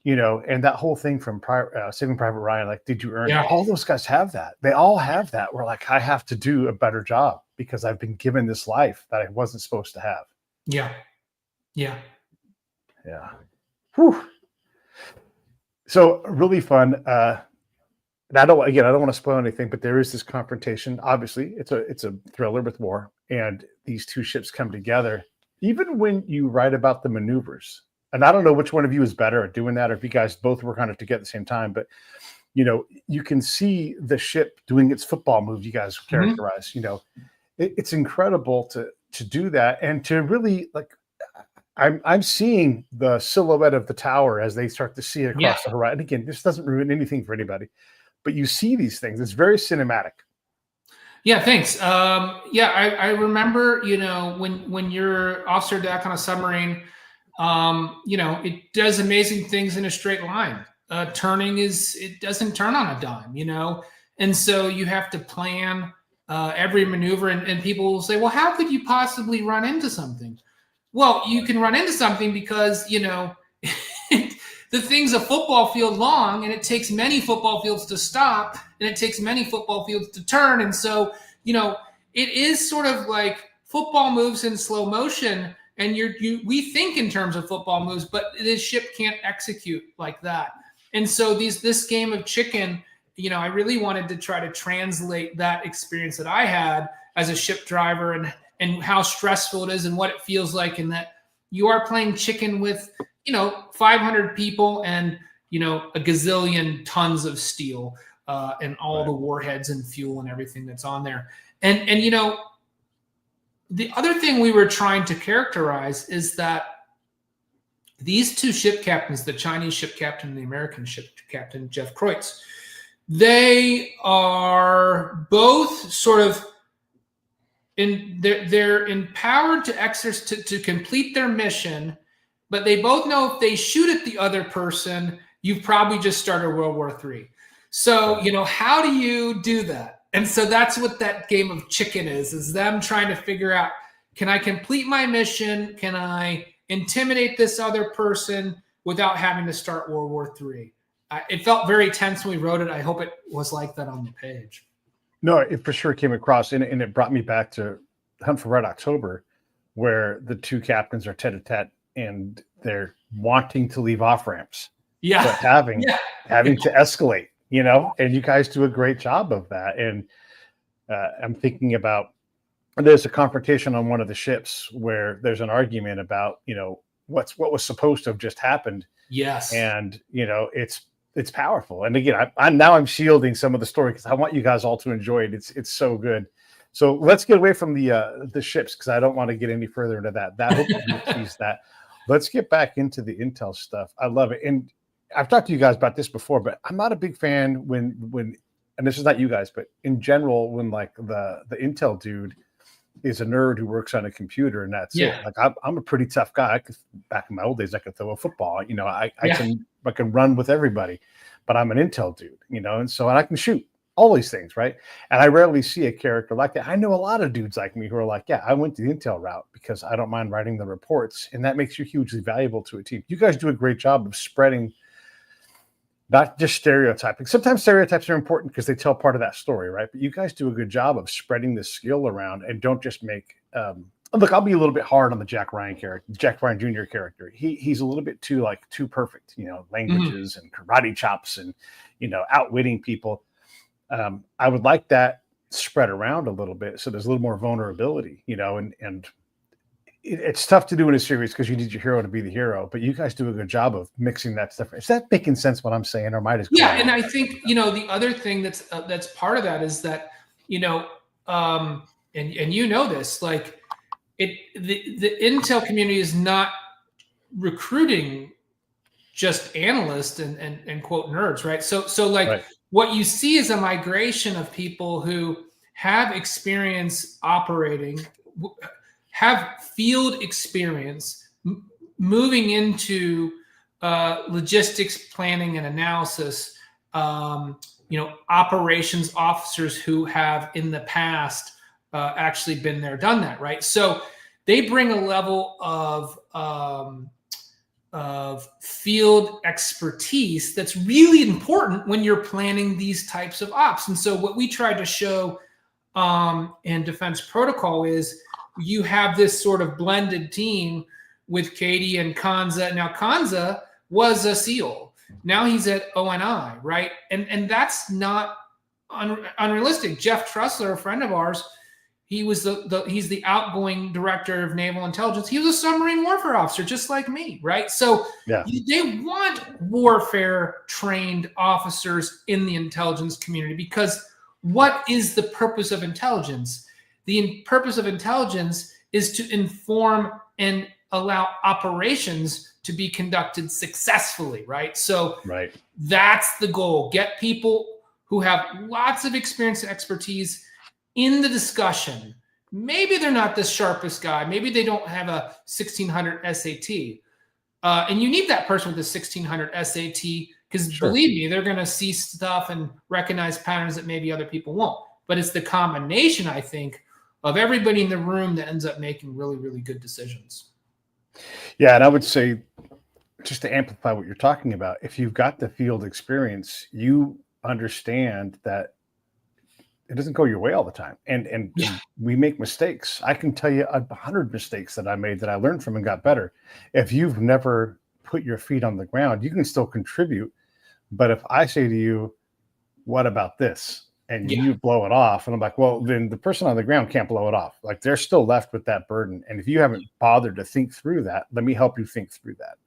you know, and that whole thing from Saving Private Ryan, like, did you earn it? All those guys have that. They all have that. We're like, I have to do a better job because I've been given this life that I wasn't supposed to have. Yeah. Whew. So really fun. And I don't want to spoil anything, but there is this confrontation. Obviously, it's a thriller with war, and these two ships come together. Even when you write about the maneuvers, and I don't know which one of you is better at doing that, or if you guys both work on it together at the same time, but you know, you can see the ship doing its football move. You guys characterize, you know, it's incredible to do that, and to really, like, I'm seeing the silhouette of the tower as they start to see it across the horizon. Again, this doesn't ruin anything for anybody, but you see these things. It's very cinematic. Yeah, thanks. I remember, you know, when you're officer deck on a submarine, you know, it does amazing things in a straight line. Turning it doesn't turn on a dime, you know, and so you have to plan every maneuver, and people will say, well, how could you possibly run into something? Well, you can run into something because, you know, the thing's a football field long, and it takes many football fields to stop, and it takes many football fields to turn. And so, you know, it is sort of like football moves in slow motion, and we think in terms of football moves, but this ship can't execute like that. And so this game of chicken, you know, I really wanted to try to translate that experience that I had as a ship driver, and how stressful it is and what it feels like, and that you are playing chicken with, you know, 500 people and, you know, a gazillion tons of steel and all the warheads and fuel and everything that's on there. And you know, the other thing we were trying to characterize is that these two ship captains, the Chinese ship captain and the American ship captain, Jeff Kreutz, they are both sort of they're empowered to complete their mission, but they both know if they shoot at the other person, you've probably just started World War III. So, you know, how do you do that? And so that's what that game of chicken is them trying to figure out, can I complete my mission? Can I intimidate this other person without having to start World War III? It felt very tense when we wrote it. I hope it was like that on the page. No, it for sure came across, and it brought me back to Hunt for Red October, where the two captains are tete-a-tete, and they're wanting to leave off ramps, but having to escalate, you know, and you guys do a great job of that. And I'm thinking about, there's a confrontation on one of the ships where there's an argument about, you know, what was supposed to have just happened. Yes. And, you know, it's powerful. And again, I'm shielding some of the story because I want you guys all to enjoy it. It's so good. So let's get away from the ships, because I don't want to get any further into that. That let's get back into the intel stuff. I love it. And I've talked to you guys about this before, but I'm not a big fan when and this is not you guys, but in general, when like the intel dude is a nerd who works on a computer and that's it. Like I'm a pretty tough guy. Back in my old days, I could throw a football. You know, I can run with everybody, but I'm an intel dude. You know, and I can shoot all these things, right? And I rarely see a character like that. I know a lot of dudes like me who are like, yeah, I went the intel route because I don't mind writing the reports, and that makes you hugely valuable to a team. You guys do a great job of spreading, not just stereotyping. Sometimes stereotypes are important because they tell part of that story, right? But you guys do a good job of spreading this skill around, and don't just make. Look, I'll be a little bit hard on the Jack Ryan Jr. character. He's a little bit too perfect, you know, languages and karate chops and, you know, outwitting people. I would like that spread around a little bit so there's a little more vulnerability, and it's tough to do in a series because you need your hero to be the hero, but you guys do a good job of mixing that stuff. Is that making sense what I'm saying, or might as well? Yeah, and I think the other thing that's part of that is that and this, like the Intel community is not recruiting just analysts and quote nerds, right? So like right. What you see is a migration of people who have experience operating, have field experience, moving into logistics planning and analysis, operations officers who have in the past actually been there, done that, right? So they bring a level of field expertise that's really important when you're planning these types of ops. And so what we tried to show in Defense Protocol is you have this sort of blended team with Katie and Kanza. Now, Kanza was a SEAL. Now he's at ONI, right? And that's not unrealistic. Jeff Trussler, a friend of ours, he was he's the outgoing director of naval intelligence. He was a submarine warfare officer, just like me, right? So yeah. They want warfare trained officers in the intelligence community, because what is the purpose of intelligence? The purpose of intelligence is to inform and allow operations to be conducted successfully, right? So right. That's the goal. Get people who have lots of experience and expertise in the discussion. Maybe they're not the sharpest guy. Maybe they don't have a 1600 SAT. And you need that person with a 1600 SAT because sure. Believe me, they're going to see stuff and recognize patterns that maybe other people won't. But it's the combination, I think, of everybody in the room that ends up making really, really good decisions. Yeah, and I would say, just to amplify what you're talking about, if you've got the field experience, you understand that it doesn't go your way all the time. And we make mistakes. I can tell you 100 mistakes that I made that I learned from and got better. If you've never put your feet on the ground, you can still contribute. But if I say to you, what about this? And you blow it off, and I'm like, well, then the person on the ground can't blow it off. Like, they're still left with that burden. And if you haven't bothered to think through that, let me help you think through that.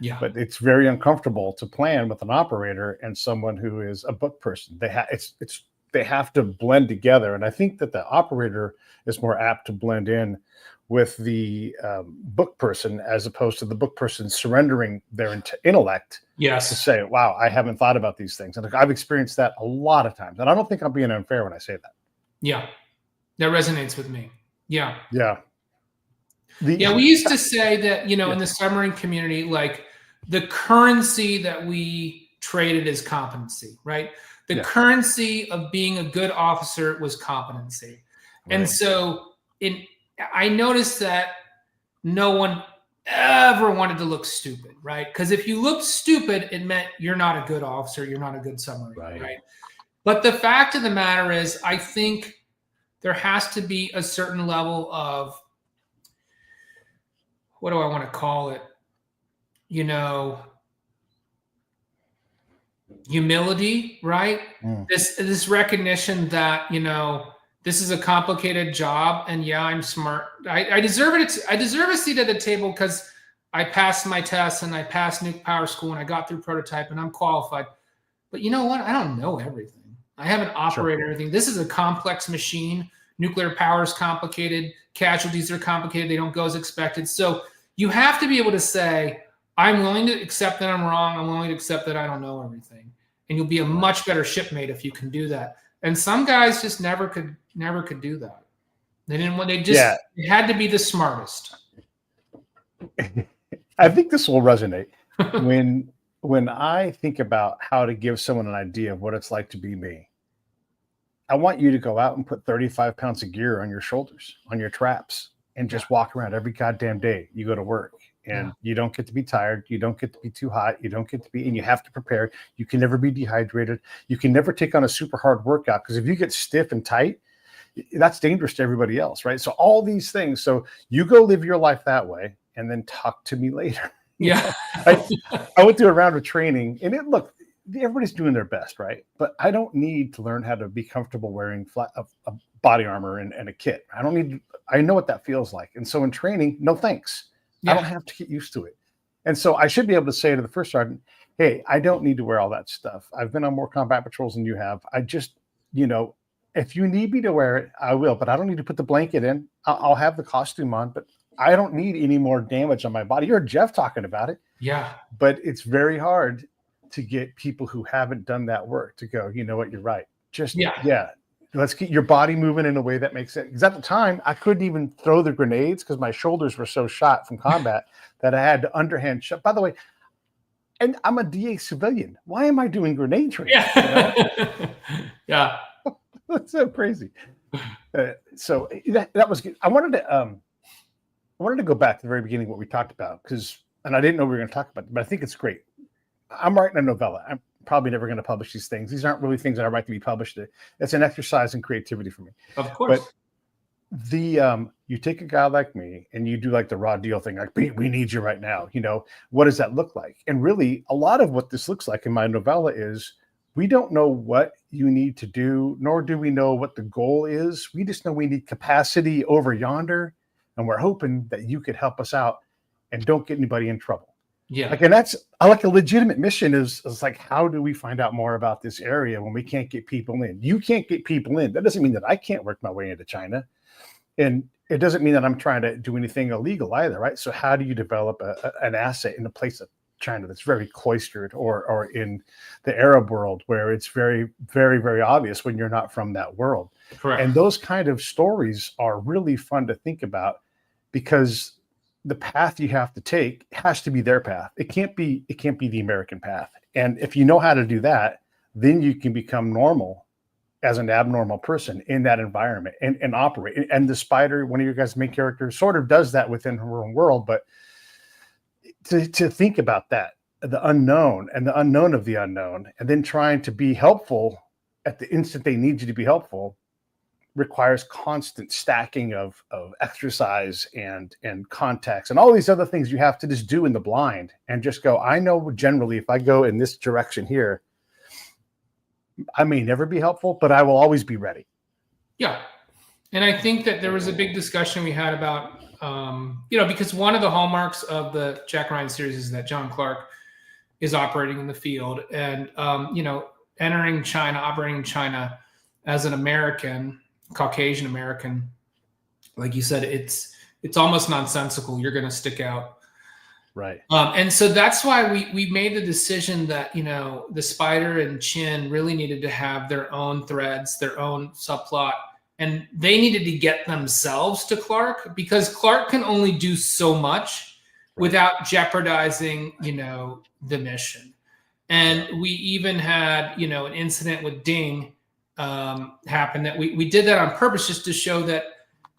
Yeah. But it's very uncomfortable to plan with an operator and someone who is a book person. They have to blend together. And I think that the operator is more apt to blend in with the book person, as opposed to the book person surrendering their intellect to say, wow, I haven't thought about these things. And I've experienced that a lot of times. And I don't think I'm being unfair when I say that. Yeah, that resonates with me. Yeah. Yeah. We used to say that, in the submarine community, like the currency that we traded is competency, right? The currency of being a good officer was competency. Right. And so I noticed that no one ever wanted to look stupid, right? Because if you looked stupid, it meant you're not a good officer, you're not a good submarine, right? But the fact of the matter is, I think there has to be a certain level of, what do I want to call it? Humility, right? This recognition that, this is a complicated job, and I'm smart. I deserve it. I deserve a seat at the table because I passed my tests and I passed nuke power school and I got through prototype and I'm qualified. But you know what? I don't know everything. I haven't operated everything. This is a complex machine. Nuclear power is complicated. Casualties are complicated. They don't go as expected. So you have to be able to say, I'm willing to accept that I'm wrong. I'm willing to accept that I don't know everything. And you'll be a much better shipmate if you can do that. And some guys just never could do that. They didn't want. They had to be the smartest. I think this will resonate when I think about how to give someone an idea of what it's like to be me. I want you to go out and put 35 pounds of gear on your shoulders, on your traps, and just walk around every goddamn day you go to work. And you don't get to be tired. You don't get to be too hot. You don't get to be, and you have to prepare. You can never be dehydrated. You can never take on a super hard workout, because if you get stiff and tight, that's dangerous to everybody else, right? So all these things. So you go live your life that way, and then talk to me later. Yeah. I went through a round of training, and everybody's doing their best, right? But I don't need to learn how to be comfortable wearing a body armor and a kit. I don't need. I know what that feels like, and so in training, no thanks. I don't have to get used to it, and so I should be able to say to the first sergeant, "Hey, I don't need to wear all that stuff. I've been on more combat patrols than you have. I just, if you need me to wear it, I will, but I don't need to put the blanket in. I'll have the costume on, but I don't need any more damage on my body." You heard Jeff talking about it. Yeah. But it's very hard to get people who haven't done that work to go, you know what, you're right. Just, let's get your body moving in a way that makes sense. Because at the time, I couldn't even throw the grenades because my shoulders were so shot from combat that I had to underhand shot. By the way, and I'm a DA civilian. Why am I doing grenade training? Yeah. That's so crazy. So that was good. I wanted to go back to the very beginning, what we talked about, and I didn't know we were going to talk about it, but I think it's great. I'm writing a novella. I'm probably never going to publish these things. These aren't really things that I write to be published. It's an exercise in creativity for me. Of course. But you take a guy like me and you do like the raw deal thing, like we need you right now. What does that look like? And really, a lot of what this looks like in my novella is we don't know what you need to do, nor do we know what the goal is. We just know we need capacity over yonder, and we're hoping that you could help us out and don't get anybody in trouble. Yeah. And that's like a legitimate mission is like, how do we find out more about this area when we can't get people in? You can't get people in. That doesn't mean that I can't work my way into China. And it doesn't mean that I'm trying to do anything illegal either, right? So how do you develop an asset in a place of China that's very cloistered or in the Arab world where it's very, very, very obvious when you're not from that world? Correct. And those kind of stories are really fun to think about because the path you have to take has to be their path. It can't be the American path. And if you know how to do that, then you can become normal as an abnormal person in that environment and operate. And the spider, one of your guys' main characters, sort of does that within her own world. But to think about that, the unknown and the unknown of the unknown, and then trying to be helpful at the instant they need you to be helpful, requires constant stacking of exercise and context and all these other things you have to just do in the blind and just go, I know generally if I go in this direction here, I may never be helpful, but I will always be ready. Yeah. And I think that there was a big discussion we had about, because one of the hallmarks of the Jack Ryan series is that John Clark is operating in the field and, operating in China as an American, Caucasian American, like you said, it's almost nonsensical. You're going to stick out. Right. And so that's why we made the decision that, the Spider and Jian really needed to have their own threads, their own subplot, and they needed to get themselves to Clark because Clark can only do so much without jeopardizing, the mission. And we even had, an incident with Ding happen that we did that on purpose just to show that,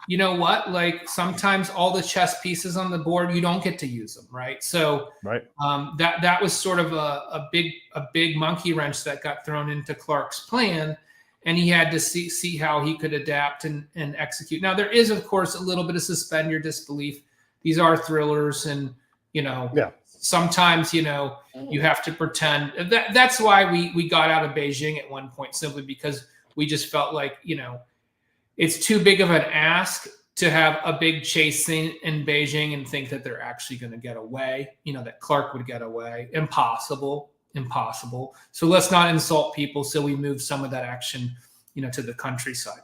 like sometimes all the chess pieces on the board, you don't get to use them. Right. So that was sort of a big monkey wrench that got thrown into Clark's plan. And he had to see how he could adapt and execute. Now, there is, of course, a little bit of suspend your disbelief. These are thrillers and, sometimes, you have to pretend. That's why we got out of Beijing at one point, simply because we just felt like, it's too big of an ask to have a big chase scene in Beijing and think that they're actually going to get away, that Clark would get away. Impossible. So let's not insult people. So we move some of that action, to the countryside.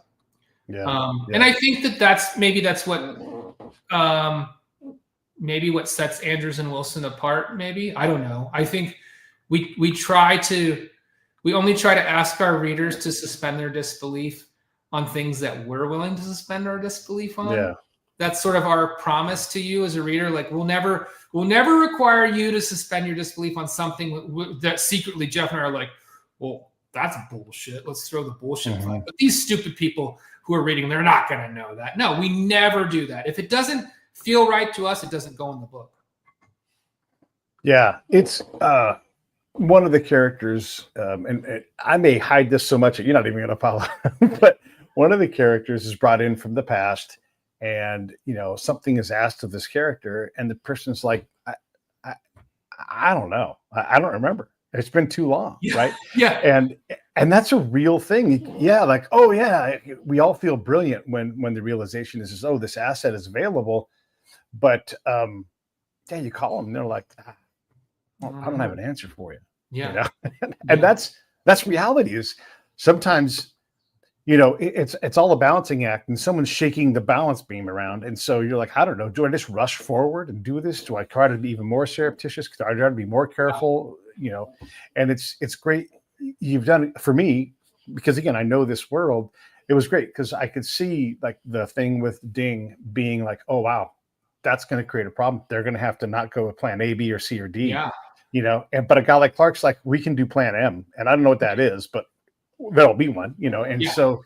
Yeah. And I think that's what sets Andrews and Wilson apart. Maybe, I don't know. I think we only try to ask our readers to suspend their disbelief on things that we're willing to suspend our disbelief on. Yeah. That's sort of our promise to you as a reader. Like we'll never require you to suspend your disbelief on something that secretly Jeff and I are like, well, that's bullshit. Let's throw the bullshit flag. But these stupid people who are reading, they're not going to know that. No, we never do that. If it doesn't feel right to us, it doesn't go in the book. Yeah, it's one of the characters, and I may hide this so much that you're not even going to follow, but one of the characters is brought in from the past, and something is asked of this character, and the person's like, I don't know, I don't remember. It's been too long, right? Yeah. And that's a real thing. Yeah, like, oh yeah, we all feel brilliant when the realization is, oh, this asset is available, but yeah, you call them, and they're like, I don't have an answer for you. Yeah. You know? And that's reality. Is sometimes, you know, it's all a balancing act, and someone's shaking the balance beam around, and so you're like, I don't know, do I just rush forward and do this? Do I try to be even more surreptitious? Do I try to be more careful? You know, and it's great you've done it for me, because again, I know this world. It was great because I could see like the thing with Ding being like, oh wow, that's going to create a problem. They're going to have to not go with plan A, B, or C, or D. Yeah. You know, but a guy like Clark's like, we can do plan M, and I don't know what that is, but there'll be one, you know. And so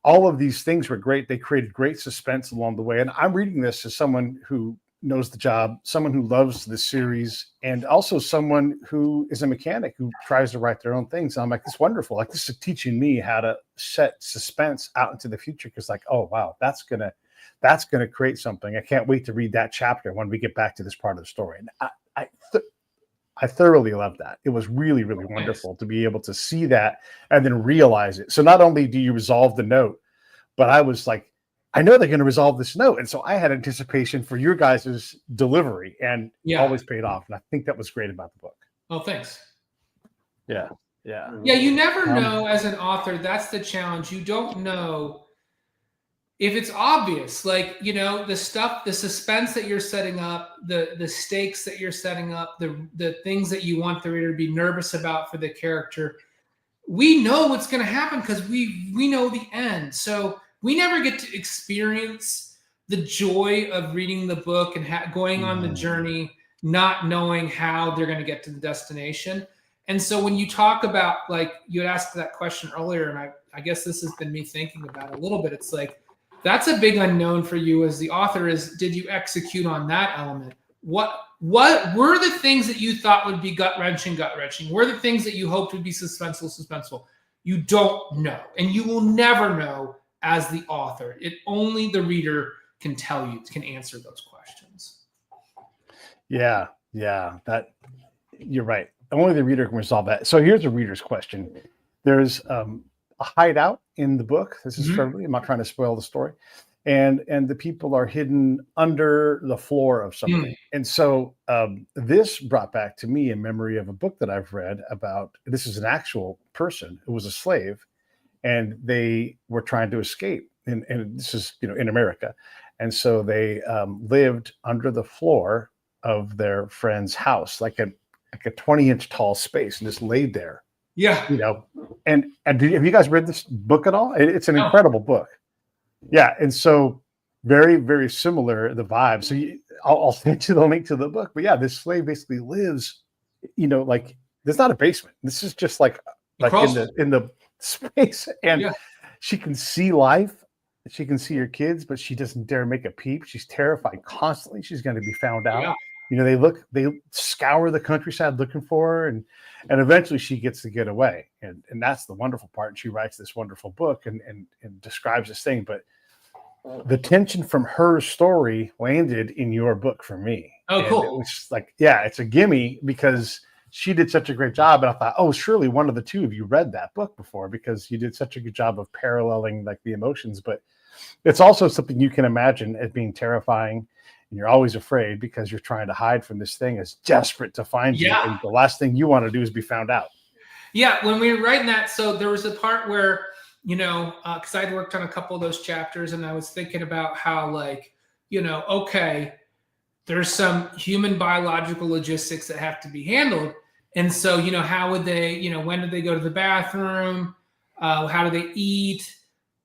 all of these things were great. They created great suspense along the way. And I'm reading this as someone who knows the job, someone who loves the series, and also someone who is a mechanic who tries to write their own things. And I'm like, this is wonderful. Like, this is teaching me how to set suspense out into the future. Because like, oh wow, that's gonna create something. I can't wait to read that chapter when we get back to this part of the story. And I thoroughly love that. It was really, really wonderful to be able to see that and then realize it. So not only do you resolve the note, but I was like, I know they're going to resolve this note. And so I had anticipation for your guys' delivery, and always paid off. And I think that was great about the book. Oh, thanks. Yeah. Yeah. Yeah. You never know as an author. That's the challenge. You don't know if it's obvious, like, you know, the suspense that you're setting up, the stakes that you're setting up, the things that you want the reader to be nervous about for the character. We know what's going to happen because we know the end. So we never get to experience the joy of reading the book and going on the journey, not knowing how they're going to get to the destination. And so when you talk about, like, you had asked that question earlier, and I guess this has been me thinking about it a little bit. It's like, that's a big unknown for you as the author is, did you execute on that element? What were the things that you thought would be gut-wrenching? Were the things that you hoped would be suspenseful? You don't know. And you will never know as the author. Only the reader can tell you, can answer those questions. Yeah. That you're right. Only the reader can resolve that. So here's a reader's question. There's a hideout in the book. This is I'm not trying to spoil the story. And the people are hidden under the floor of something. And so this brought back to me a memory of a book that I've read about, this is an actual person who was a slave, and they were trying to escape. And this is, you know, in America. And so they lived under the floor of their friend's house, like a 20-inch tall space, and just laid there. Yeah. You know, and have you guys read this book at all? It's an incredible book. Yeah. And so very, very similar, the vibe. So I'll send you the link to the book. But yeah, this slave basically lives, you know, like, there's not a basement. This is just like in the space. And she can see life. She can see her kids, but she doesn't dare make a peep. She's terrified constantly. She's going to be found out. Yeah. You know, they scour the countryside looking for her, and eventually she gets to get away. And that's the wonderful part. And she writes this wonderful book and describes this thing. But the tension from her story landed in your book for me. Oh, cool. It was like, yeah, it's a gimme because she did such a great job. And I thought, oh, surely one of the two of you read that book before, because you did such a good job of paralleling like the emotions. But it's also something you can imagine as being terrifying. And you're always afraid because you're trying to hide from this thing is desperate to find you. And the last thing you want to do is be found out. Yeah. When we were writing that, so there was a part where, you know, because I'd worked on a couple of those chapters, and I was thinking about how, like, you know, okay, there's some human biological logistics that have to be handled. And so, you know, how would they, you know, when did they go to the bathroom? How do they eat?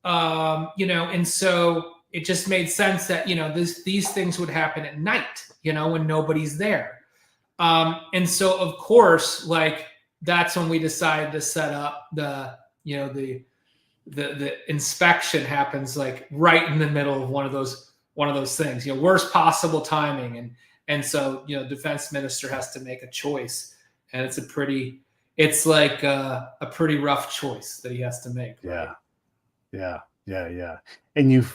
You know, and so it just made sense that, you know, these things would happen at night, you know, when nobody's there. And so, of course, like, that's when we decided to set up the, you know, the inspection happens like right in the middle of one of those things, you know, worst possible timing. And so, you know, defense minister has to make a choice, and it's a pretty rough choice that he has to make. Right? Yeah. And you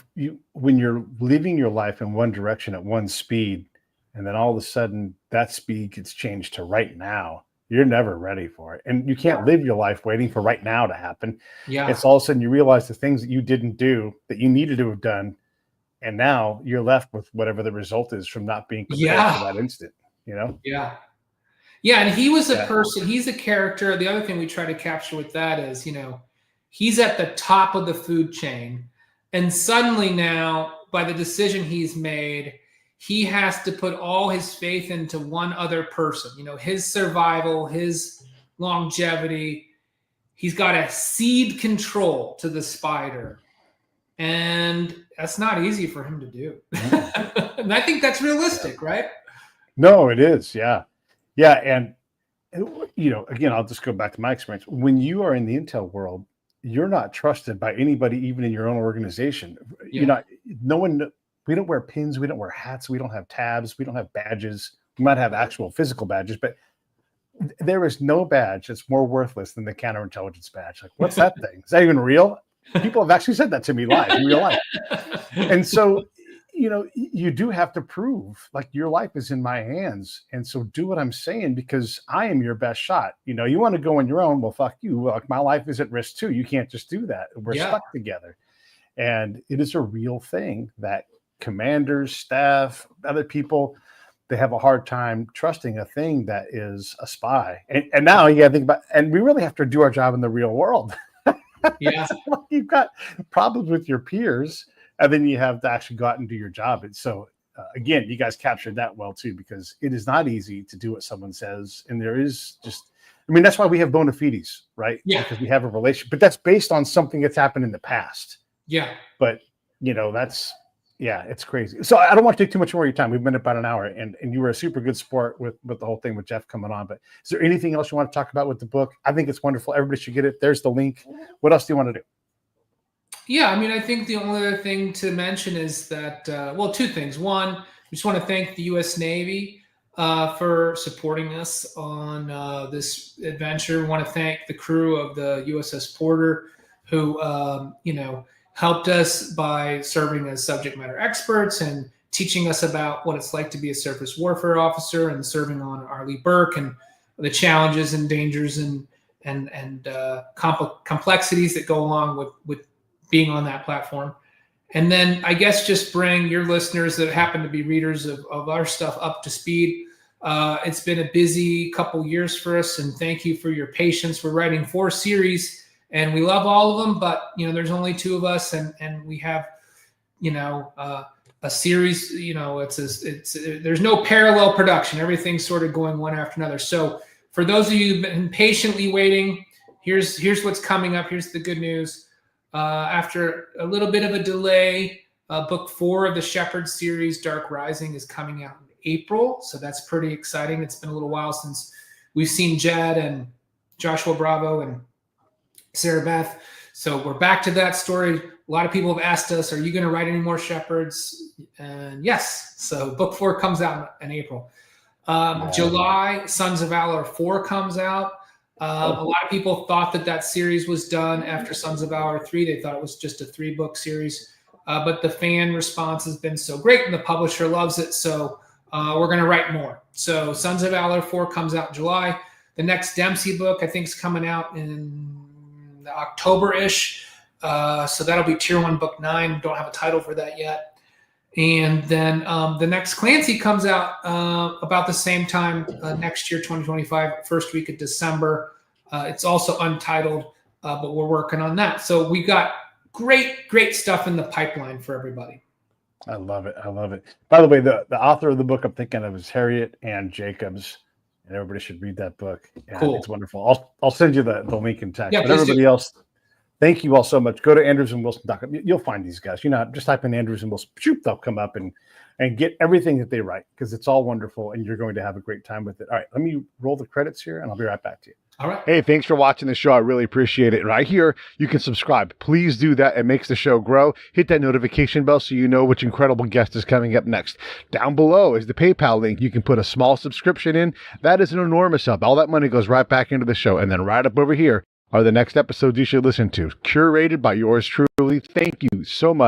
when you're living your life in one direction at one speed, and then all of a sudden that speed gets changed to right now, you're never ready for it. And you can't live your life waiting for right now to happen. Yeah. It's all of a sudden you realize the things that you didn't do that you needed to have done. And now you're left with whatever the result is from not being prepared for that instant, you know? Yeah. Yeah. And he was a person, he's a character. The other thing we try to capture with that is, you know, he's at the top of the food chain. And suddenly now, by the decision he's made, he has to put all his faith into one other person, you know, his survival, his longevity. He's got to cede control to the spider. And that's not easy for him to do. And I think that's realistic, right? No, it is. Yeah. Yeah. And, you know, again, I'll just go back to my experience. When you are in the intel world, you're not trusted by anybody, even in your own organization. You know, no one, we don't wear pins, we don't wear hats, we don't have tabs, we don't have badges. We might have actual physical badges, but there is no badge that's more worthless than the counterintelligence badge. Like, what's that thing? Is that even real? People have actually said that to me live in real life. And so, you know, you do have to prove like your life is in my hands. And so do what I'm saying, because I am your best shot. You know, you want to go on your own. Well, fuck you. Like, my life is at risk too. You can't just do that. We're stuck together. And it is a real thing that commanders, staff, other people, they have a hard time trusting a thing that is a spy. And now you got to think about, and we really have to do our job in the real world. Yeah. You've got problems with your peers, and then you have to actually go out and do your job. And so, again, you guys captured that well too, because it is not easy to do what someone says. And there is just, I mean, that's why we have bona fides, right? Yeah. Because we have a relationship, but that's based on something that's happened in the past. Yeah. But, you know, that's, yeah, it's crazy. So I don't want to take too much more of your time. We've been about an hour, and you were a super good sport with the whole thing with Jeff coming on. But is there anything else you want to talk about with the book? I think it's wonderful. Everybody should get it. There's the link. What else do you want to do? Yeah, I mean, I think the only other thing to mention is that, well, two things. One, we just want to thank the U.S. Navy for supporting us on this adventure. We want to thank the crew of the USS Porter, who, you know, helped us by serving as subject matter experts and teaching us about what it's like to be a surface warfare officer, and serving on Arleigh Burke, and the challenges and dangers and complexities that go along with being on that platform. And then I guess just bring your listeners that happen to be readers of our stuff up to speed. It's been a busy couple years for us, and thank you for your patience. We're writing 4 series, and we love all of them, but, you know, there's only 2 of us, and we have, you know, a series, you know, there's no parallel production. Everything's sort of going one after another. So for those of you who've been patiently waiting, here's what's coming up. Here's the good news. After a little bit of a delay, book 4 of the Shepherd series, Dark Rising, is coming out in April. So that's pretty exciting. It's been a little while since we've seen Jed and Joshua Bravo and Sarah Beth. So we're back to that story. A lot of people have asked us, are you going to write any more Shepherds? And yes. So book 4 comes out in April. July, Sons of Valor 4 comes out. A lot of people thought that series was done after Sons of Valor 3. They thought it was just a 3-book series. But the fan response has been so great, and the publisher loves it. So we're going to write more. So Sons of Valor 4 comes out in July. The next Dempsey book, I think, is coming out in October-ish. So that'll be Tier 1 Book 9. Don't have a title for that yet. And then the next Clancy comes out about the same time next year, 2025, first week of December. It's also untitled, but we're working on that. So we got great stuff in the pipeline for everybody. I love it. I love it. By the way, the author of the book I'm thinking of is Harriet Ann Jacobs, and everybody should read that book. And cool. It's wonderful. I'll send you the link in text. Yeah, but everybody else, thank you all so much. Go to andrewsandwilson.com. You'll find these guys. You know, just type in Andrews and Wilson. Shoot, they'll come up and get everything that they write, because it's all wonderful, and you're going to have a great time with it. All right, let me roll the credits here, and I'll be right back to you. All right. Hey, thanks for watching the show. I really appreciate it. Right here, you can subscribe. Please do that. It makes the show grow. Hit that notification bell so you know which incredible guest is coming up next. Down below is the PayPal link. You can put a small subscription in. That is an enormous help. All that money goes right back into the show. And then right up over here are the next episodes you should listen to, curated by yours truly. Thank you so much.